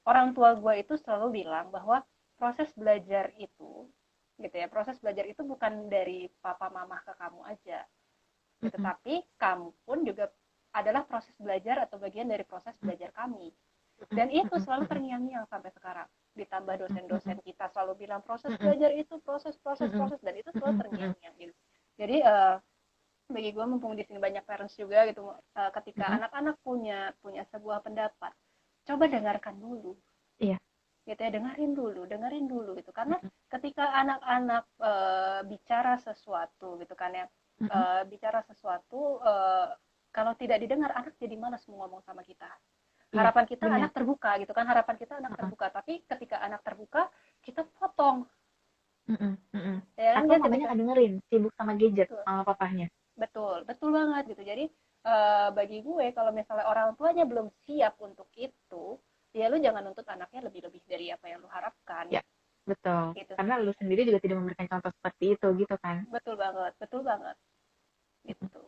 orang tua gue itu selalu bilang bahwa proses belajar itu gitu ya, proses belajar itu bukan dari papa mama ke kamu aja gitu, tapi kamu pun juga adalah proses belajar atau bagian dari proses belajar kami. Dan itu selalu terngiang-ngiang sampai sekarang, ditambah dosen-dosen kita selalu bilang proses belajar itu proses dan itu selalu terngiang-ngiang gitu. Jadi bagi gue, mumpung di sini banyak parents juga gitu, ketika anak-anak punya sebuah pendapat, coba dengarkan dulu. Iya. Gitu ya, dengerin dulu gitu, karena ketika anak-anak bicara sesuatu gitu kan ya, bicara sesuatu, kalau tidak didengar, anak jadi malas mau ngomong sama kita. Harapan kita bener. anak terbuka gitu kan, harapan kita anak terbuka, tapi ketika anak terbuka kita potong. Ya kan, Atau mamanya nggak dengerin, sibuk sama gadget sama papahnya. betul banget gitu. Jadi bagi gue, kalau misalnya orang tuanya belum siap untuk itu, ya lu jangan nuntut anaknya lebih-lebih dari apa yang lu harapkan. Ya, betul. Gitu Karena sih. lu sendiri juga tidak memberikan contoh seperti itu gitu kan. Betul banget gitu.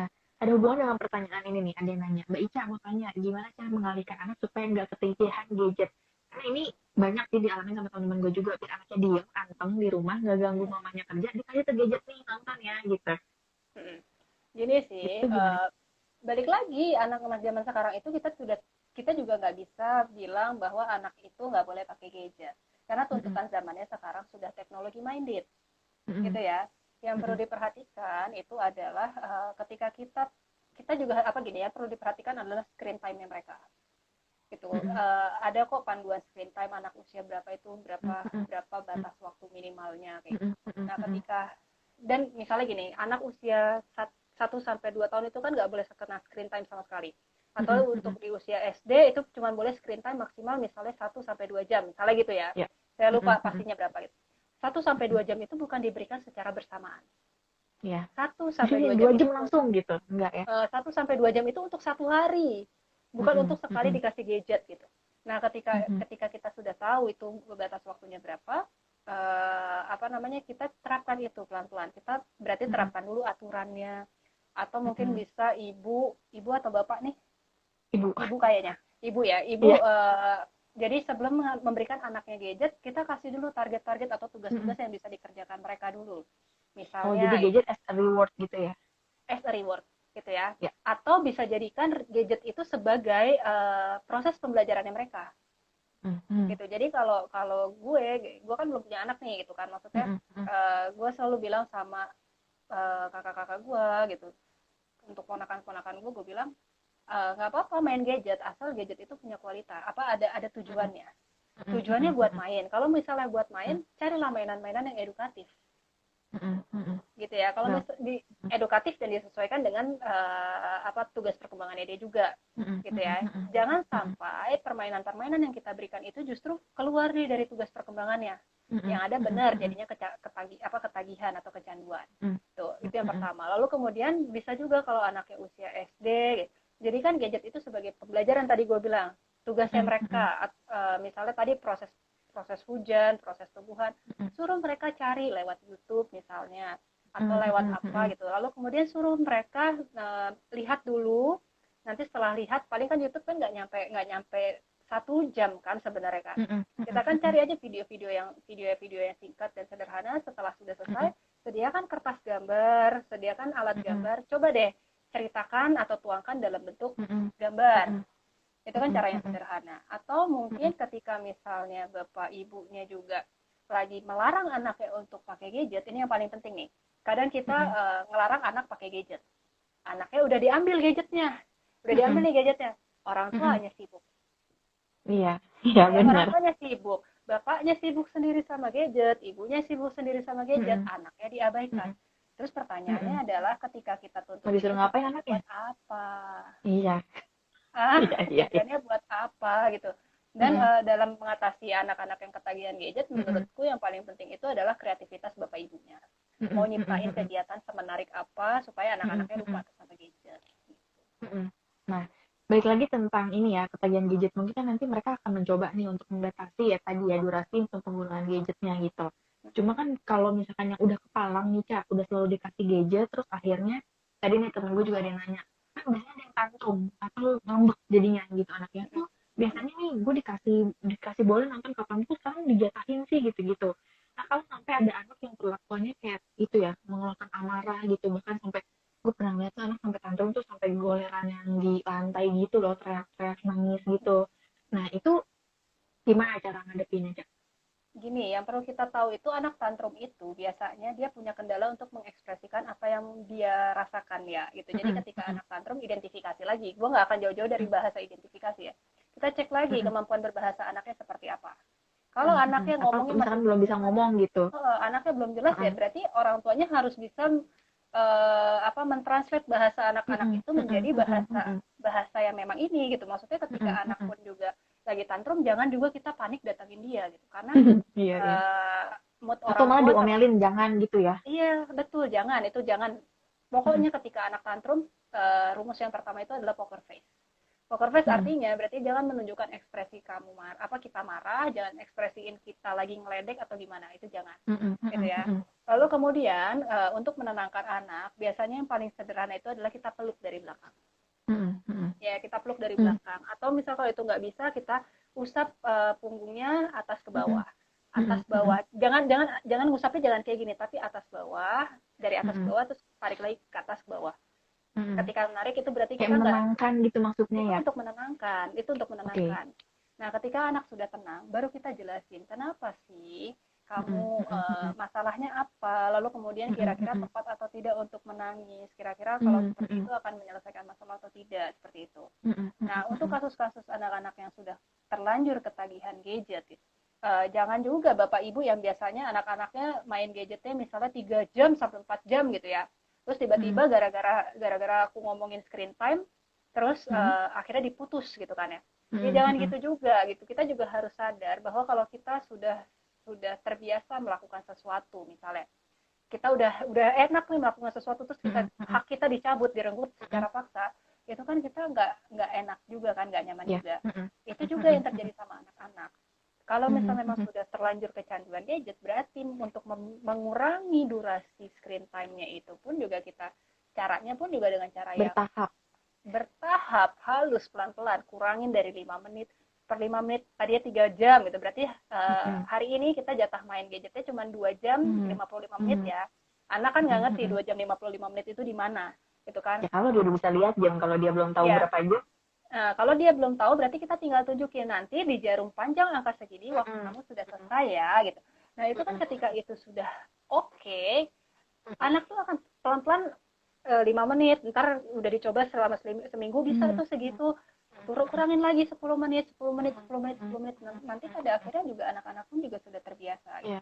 Nah, ada hubungan dengan pertanyaan ini nih, ada yang nanya, Mbak Ica mau tanya, gimana cara mengalihkan anak supaya nggak ketindihan gadget? Karena ini banyak sih dialami sama teman-teman gue juga, biar anaknya diem, anteng di rumah, nggak ganggu mamanya kerja, dikasih ke gadget nih, nonton ya, gitu. Gini sih, Itu gimana? balik lagi, anak-anak zaman sekarang itu kita juga nggak bisa bilang bahwa anak itu nggak boleh pakai gadget, karena tuntutan zamannya sekarang sudah teknologi minded gitu ya. Yang perlu diperhatikan itu adalah ketika kita juga perlu diperhatikan adalah screen time-nya mereka. Gitu. Ada kok panduan screen time anak usia berapa itu berapa batas waktu minimalnya kayak gitu. Nah, dan misalnya gini, anak usia 1 sampai 2 tahun itu kan nggak boleh kena screen time sama sekali. Atau untuk di usia SD itu cuma boleh screen time maksimal misalnya 1 sampai 2 jam, misalnya gitu ya. Saya lupa pastinya berapa gitu. 1 sampai 2 jam itu bukan diberikan secara bersamaan. Iya. 1 sampai 2 jam langsung gitu, enggak ya? 1 sampai 2 jam itu untuk 1 hari, bukan untuk sekali dikasih gadget gitu. Nah, ketika kita sudah tahu itu batas waktunya berapa, kita terapkan itu pelan-pelan. Kita berarti terapkan dulu aturannya, atau mungkin bisa ibu atau bapak nih, ibu kayaknya, ibu ya, jadi sebelum memberikan anaknya gadget, kita kasih dulu target-target atau tugas-tugas yang bisa dikerjakan mereka dulu. Misalnya, jadi gadget as a reward gitu ya? As a reward, gitu ya. Atau bisa jadikan gadget itu sebagai proses pembelajarannya mereka. Gitu. Jadi kalau gue kan belum punya anak nih, gitu kan. Maksudnya, gue selalu bilang sama kakak-kakak gue, gitu. Untuk ponakan-ponakan gue bilang, nggak apa-apa main gadget, asal gadget itu punya kualitas. Ada tujuannya. Tujuannya buat main. Kalau misalnya buat main, carilah mainan-mainan yang edukatif. Gitu ya. Kalau di edukatif dan disesuaikan dengan tugas perkembangannya dia juga, gitu ya. Jangan sampai permainan-permainan yang kita berikan itu justru keluar nih dari tugas perkembangannya. Yang ada benar jadinya ketagihan atau kecanduan. Tuh, itu yang pertama. Lalu kemudian bisa juga kalau anaknya usia SD, jadi kan gadget itu sebagai pembelajaran tadi gue bilang. Tugasnya mereka, misalnya tadi proses hujan, proses tumbuhan, suruh mereka cari lewat YouTube misalnya, atau lewat apa gitu. Lalu kemudian suruh mereka lihat dulu. Nanti setelah lihat, paling kan YouTube kan nggak nyampe 1 jam kan sebenarnya kan. Kita kan cari aja video-video yang singkat dan sederhana. Setelah sudah selesai, sediakan kertas gambar, sediakan alat gambar. Coba deh ceritakan atau tuangkan dalam bentuk gambar. Itu kan cara yang sederhana. Atau mungkin ketika misalnya bapak ibunya juga lagi melarang anaknya untuk pakai gadget, ini yang paling penting nih. Kadang kita ngelarang anak pakai gadget. Anaknya udah diambil gadgetnya. Orang tuanya sibuk. Iya benar. Orang tuanya sibuk. Bapaknya sibuk sendiri sama gadget, ibunya sibuk sendiri sama gadget, anaknya diabaikan. Terus pertanyaannya adalah ketika kita tuntut, disuruh ngapain anaknya? Buat apa? Iya. Tujuannya buat apa gitu. Dan dalam mengatasi anak-anak yang ketagihan gadget, menurutku yang paling penting itu adalah kreativitas bapak ibunya. Mau nyiptain kegiatan semenarik apa supaya anak-anaknya lupa sama gadget. Nah, balik lagi tentang ini ya, ketagihan gadget. Mungkin kan nanti mereka akan mencoba nih untuk membatasi ya tadi ya durasi untuk penggunaan gadgetnya gitu. Cuma kan kalau misalkan yang udah kepalang nih Cak, udah selalu dikasih gadget, terus akhirnya tadi nih temen gue juga ada yang nanya, kan biasanya ada yang tantrum atau ngambek jadinya gitu anaknya tuh. Biasanya nih gue dikasih boleh nonton kapan tuh sekarang dijatahin sih gitu-gitu. Nah kalau sampai ada anak yang perlakuannya kayak itu ya, mengeluarkan amarah gitu, bahkan sampai gue pernah lihat tuh anak sampai tantrum tuh sampai goleran yang di lantai gitu loh, teriak-teriak nangis gitu. Nah itu gimana cara ngadepinnya Cak? Gini, yang perlu kita tahu itu anak tantrum itu biasanya dia punya kendala untuk mengekspresikan apa yang dia rasakan ya gitu. Jadi ketika anak tantrum, identifikasi lagi. Gue nggak akan jauh-jauh dari bahasa identifikasi ya. Kita cek lagi kemampuan berbahasa anaknya seperti apa. Kalau anaknya ngomongnya masih belum bisa ngomong gitu. Anaknya belum jelas ya, berarti orang tuanya harus bisa mentranslate bahasa anak-anak itu menjadi bahasa yang memang ini gitu. Maksudnya ketika anak pun juga lagi tantrum, jangan juga kita panik datangin dia gitu, karena mood orang atau malah diomelin jangan gitu ya. Iya betul, jangan pokoknya ketika anak tantrum, rumus yang pertama itu adalah poker face. Poker face artinya berarti jangan menunjukkan ekspresi kita marah, jangan ekspresiin kita lagi ngeledek atau gimana, itu jangan gitu ya. Lalu kemudian untuk menenangkan anak, biasanya yang paling sederhana itu adalah kita peluk dari belakang. Ya, kita peluk dari belakang. Atau misal kalau itu nggak bisa, kita usap punggungnya atas ke bawah. Atas bawah. Jangan ngusapnya jangan kayak gini, tapi atas bawah, dari atas ke bawah terus tarik lagi ke atas ke bawah. Ketika menarik itu berarti kayak kita menenangkan gitu maksudnya ya. Itu untuk menenangkan. Nah, ketika anak sudah tenang, baru kita jelasin kenapa sih kamu masalahnya apa, lalu kemudian kira-kira tepat atau tidak untuk menangis, kira-kira kalau seperti itu akan menyelesaikan masalah atau tidak, seperti itu. Nah, untuk kasus-kasus anak-anak yang sudah terlanjur ketagihan gadget, jangan juga Bapak Ibu yang biasanya anak-anaknya main gadgetnya misalnya 3 jam sampai 4 jam gitu ya. Terus tiba-tiba gara-gara aku ngomongin screen time, terus akhirnya diputus gitu kan ya. Ya jangan gitu juga gitu. Kita juga harus sadar bahwa kalau kita sudah terbiasa melakukan sesuatu, misalnya kita udah enak nih melakukan sesuatu, terus hak kita dicabut, direnggut secara paksa, itu kan kita nggak enak juga kan, nggak nyaman juga. Itu juga yang terjadi sama anak-anak. Kalau misalnya memang sudah terlanjur kecanduan gadget, berarti untuk mengurangi durasi screen time-nya itu pun juga caranya pun juga dengan cara yang bertahap, halus, pelan-pelan, kurangin dari 5 menit per 5 menit, tadinya 3 jam gitu, berarti hari ini kita jatah main gadgetnya cuma 2 jam 55 menit ya. Anak kan nggak ngerti 2 jam 55 menit itu di mana, gitu kan. Ya kalau dia udah bisa lihat jam, kalau dia belum tahu berapa jam. Nah, kalau dia belum tahu, berarti kita tinggal tunjukin nanti di jarum panjang angka segini waktu kamu sudah selesai ya, gitu. Nah, itu kan ketika itu sudah oke, anak tuh akan pelan-pelan 5 menit, ntar udah dicoba selama seminggu bisa tuh segitu, kurangin lagi 10 menit, 10 menit, 10 menit, 10 menit. Nanti pada akhirnya juga anak-anak pun juga sudah terbiasa gitu.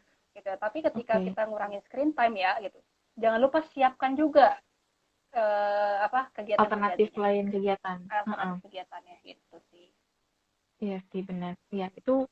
Tapi ketika kita ngurangin screen time ya gitu, jangan lupa siapkan juga kegiatan alternatif lain kegiatannya gitu sih. Iya sih, benar. Ya, itu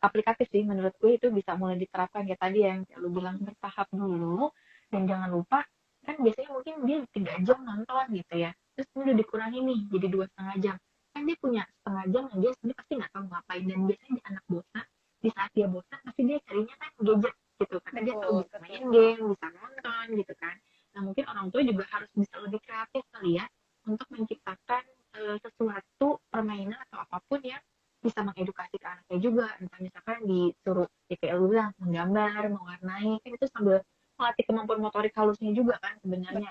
aplikatif sih menurut gue, itu bisa mulai diterapkan kayak tadi yang lu bilang, bertahap dulu. Dan jangan lupa, kan biasanya mungkin dia 3 jam nonton gitu ya, terus udah dikurangi nih jadi 2,5 jam, kan dia punya setengah jam yang dia sebenarnya pasti nggak tahu ngapain. Dan biasanya di anak bosan, di saat dia bosan pasti dia carinya kan gadget gitu, karena dia tahu bisa main game, bisa nonton gitu kan. Nah, mungkin orang tua juga harus bisa lebih kreatif kali ya, untuk menciptakan sesuatu permainan atau apapun yang bisa mengedukasi ke anaknya juga. Entah misalkan disuruh, ya kayak lu bilang, menggambar, mewarnai, kan itu sambil melatih kemampuan motorik halusnya juga kan sebenarnya.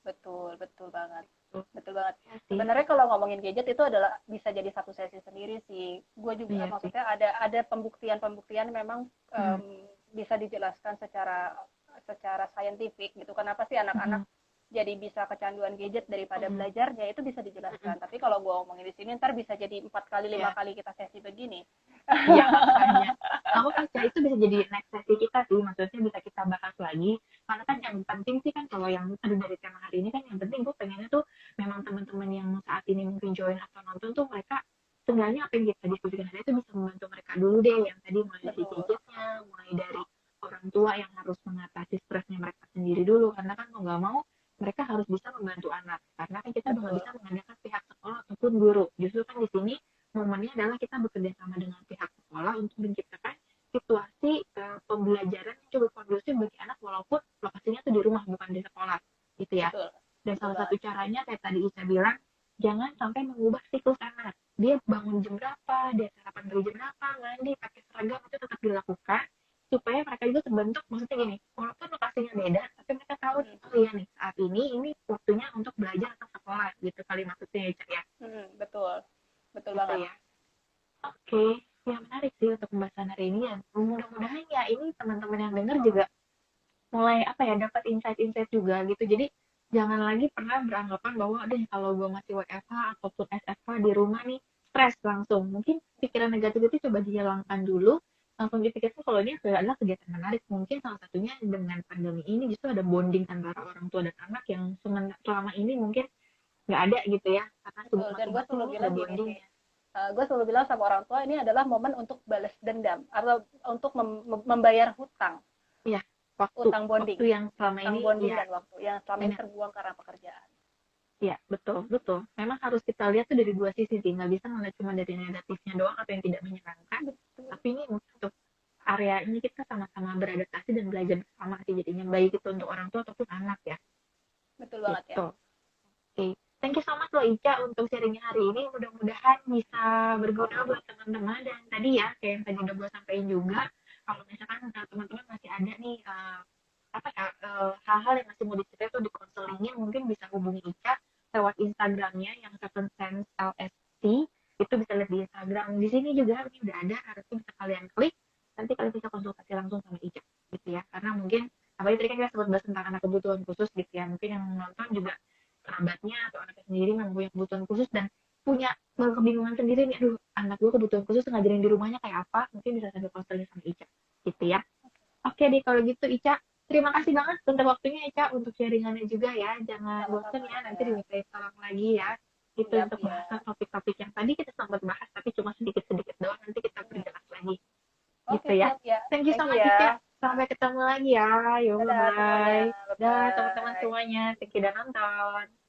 Betul banget. Ya, sebenarnya kalau ngomongin gadget itu adalah bisa jadi satu sesi sendiri sih. Gue juga maksudnya ada pembuktian memang bisa dijelaskan secara saintifik gitu. Kenapa sih anak-anak jadi bisa kecanduan gadget daripada belajarnya, itu bisa dijelaskan. Tapi kalau gue ngomongin di sini ntar bisa jadi 4 kali 5 kali kita sesi begini. Iya, makanya aku percaya itu bisa jadi next sesi kita sih, maksudnya bisa kita bahas lagi. Karena kan yang penting sih kan, kalau yang dari tema hari ini kan, yang penting gue pengennya tuh memang teman-teman yang saat ini mungkin join atau nonton tuh, mereka sebenarnya apa yang kita diskusikan hari itu bisa membantu mereka dulu deh, yang tadi mulai dari gadgetnya, mulai dari orang tua yang harus mengatasi stresnya mereka sendiri dulu, karena kan mau nggak mau mereka harus bisa membantu anak, karena kan kita udah nggak bisa mengandalkan pihak sekolah ataupun guru. Justru kan di sini momennya adalah kita bekerja sama dengan pihak sekolah untuk menciptakan situasi pembelajaran yang cukup kondusif bagi anak, walaupun lokasinya tuh di rumah bukan di sekolah gitu ya. Dan salah satu caranya kayak tadi Ica bilang, jangan sampai mengubah siklus anak. Dia bangun jam berapa, dia sarapan dari jam berapa, mandi, pakai seragam, itu tetap dilakukan supaya mereka juga terbentuk. Maksudnya gini, walaupun lokasinya beda, tapi mereka tahu nih, oh iya nih, saat ini waktunya untuk belajar atau sekolah gitu kali maksudnya ya. Betul gitu banget ya. Oke, ya menarik sih untuk pembahasan hari ini ya. Mudah-mudahan ya ini teman-teman yang dengar juga mulai dapat insight-insight juga gitu. Jadi jangan lagi pernah beranggapan bahwa deh kalau gue masih WFH ataupun SFH di rumah nih stres langsung. Mungkin pikiran negatif itu coba dihilangkan dulu. Langsung dipikirkan kalau ini adalah kegiatan menarik. Mungkin salah satunya dengan pandemi ini justru ada bonding antara orang tua dan anak yang selama ini mungkin nggak ada gitu ya. Karena dan gue selalu bilang gini sih, gue selalu bilang sama orang tua, ini adalah momen untuk balas dendam atau untuk membayar hutang. Iya, utang bonding. Waktu yang selama ini dan waktu yang selama ini terbuang karena pekerjaan. Iya, betul. Memang harus kita lihat tuh dari dua sisi sih, nggak bisa ngeliat cuma dari negatifnya doang atau yang tidak menyenangkan. Tapi ini untuk area ini kita sama-sama beradaptasi dan belajar bersama sih, jadinya baik itu untuk orang tua ataupun anak ya. Betul banget ya. Oke. Thank you so much loh Ica untuk sharingnya hari ini. Mudah-mudahan bisa berguna buat teman-teman. Dan tadi ya, kayak yang tadi udah gue sampaikan juga, kalau misalkan teman-teman masih ada nih hal-hal yang masih mau diceritain tuh di konselingnya, mungkin bisa hubungi Ica lewat Instagramnya yang Seven Sense LSC. Itu bisa lihat di Instagram. Di sini juga ini udah ada, harusnya bisa kalian klik. Nanti kalian bisa konsultasi langsung sama Ica. kebutuhan khusus gitu ya, mungkin yang nonton juga kerabatnya atau anaknya sendiri memang punya kebutuhan khusus dan punya kebingungan sendiri nih, aduh anak gue kebutuhan khusus ngajarin di rumahnya kayak apa, mungkin bisa sambil konseling sama Ica gitu ya. Oke deh kalau gitu Ica, terima kasih banget untuk waktunya Ica, untuk sharingannya juga ya. Jangan bosan Sama-sama ya, nanti ya. dimintain tolong lagi ya. Itu Siap untuk ya. bahasan topik-topik yang tadi kita sempat bahas, tapi cuma sedikit-sedikit doang. Nanti kita Hmm. perjelas lagi. Oke, Gitu ya. siap ya. Thank you Thank so you much Ica. ya. Sampai ketemu lagi ya. Yuk, Dadah semuanya. bye-bye. Dah teman-teman Bye-bye. semuanya. Thank you udah nonton.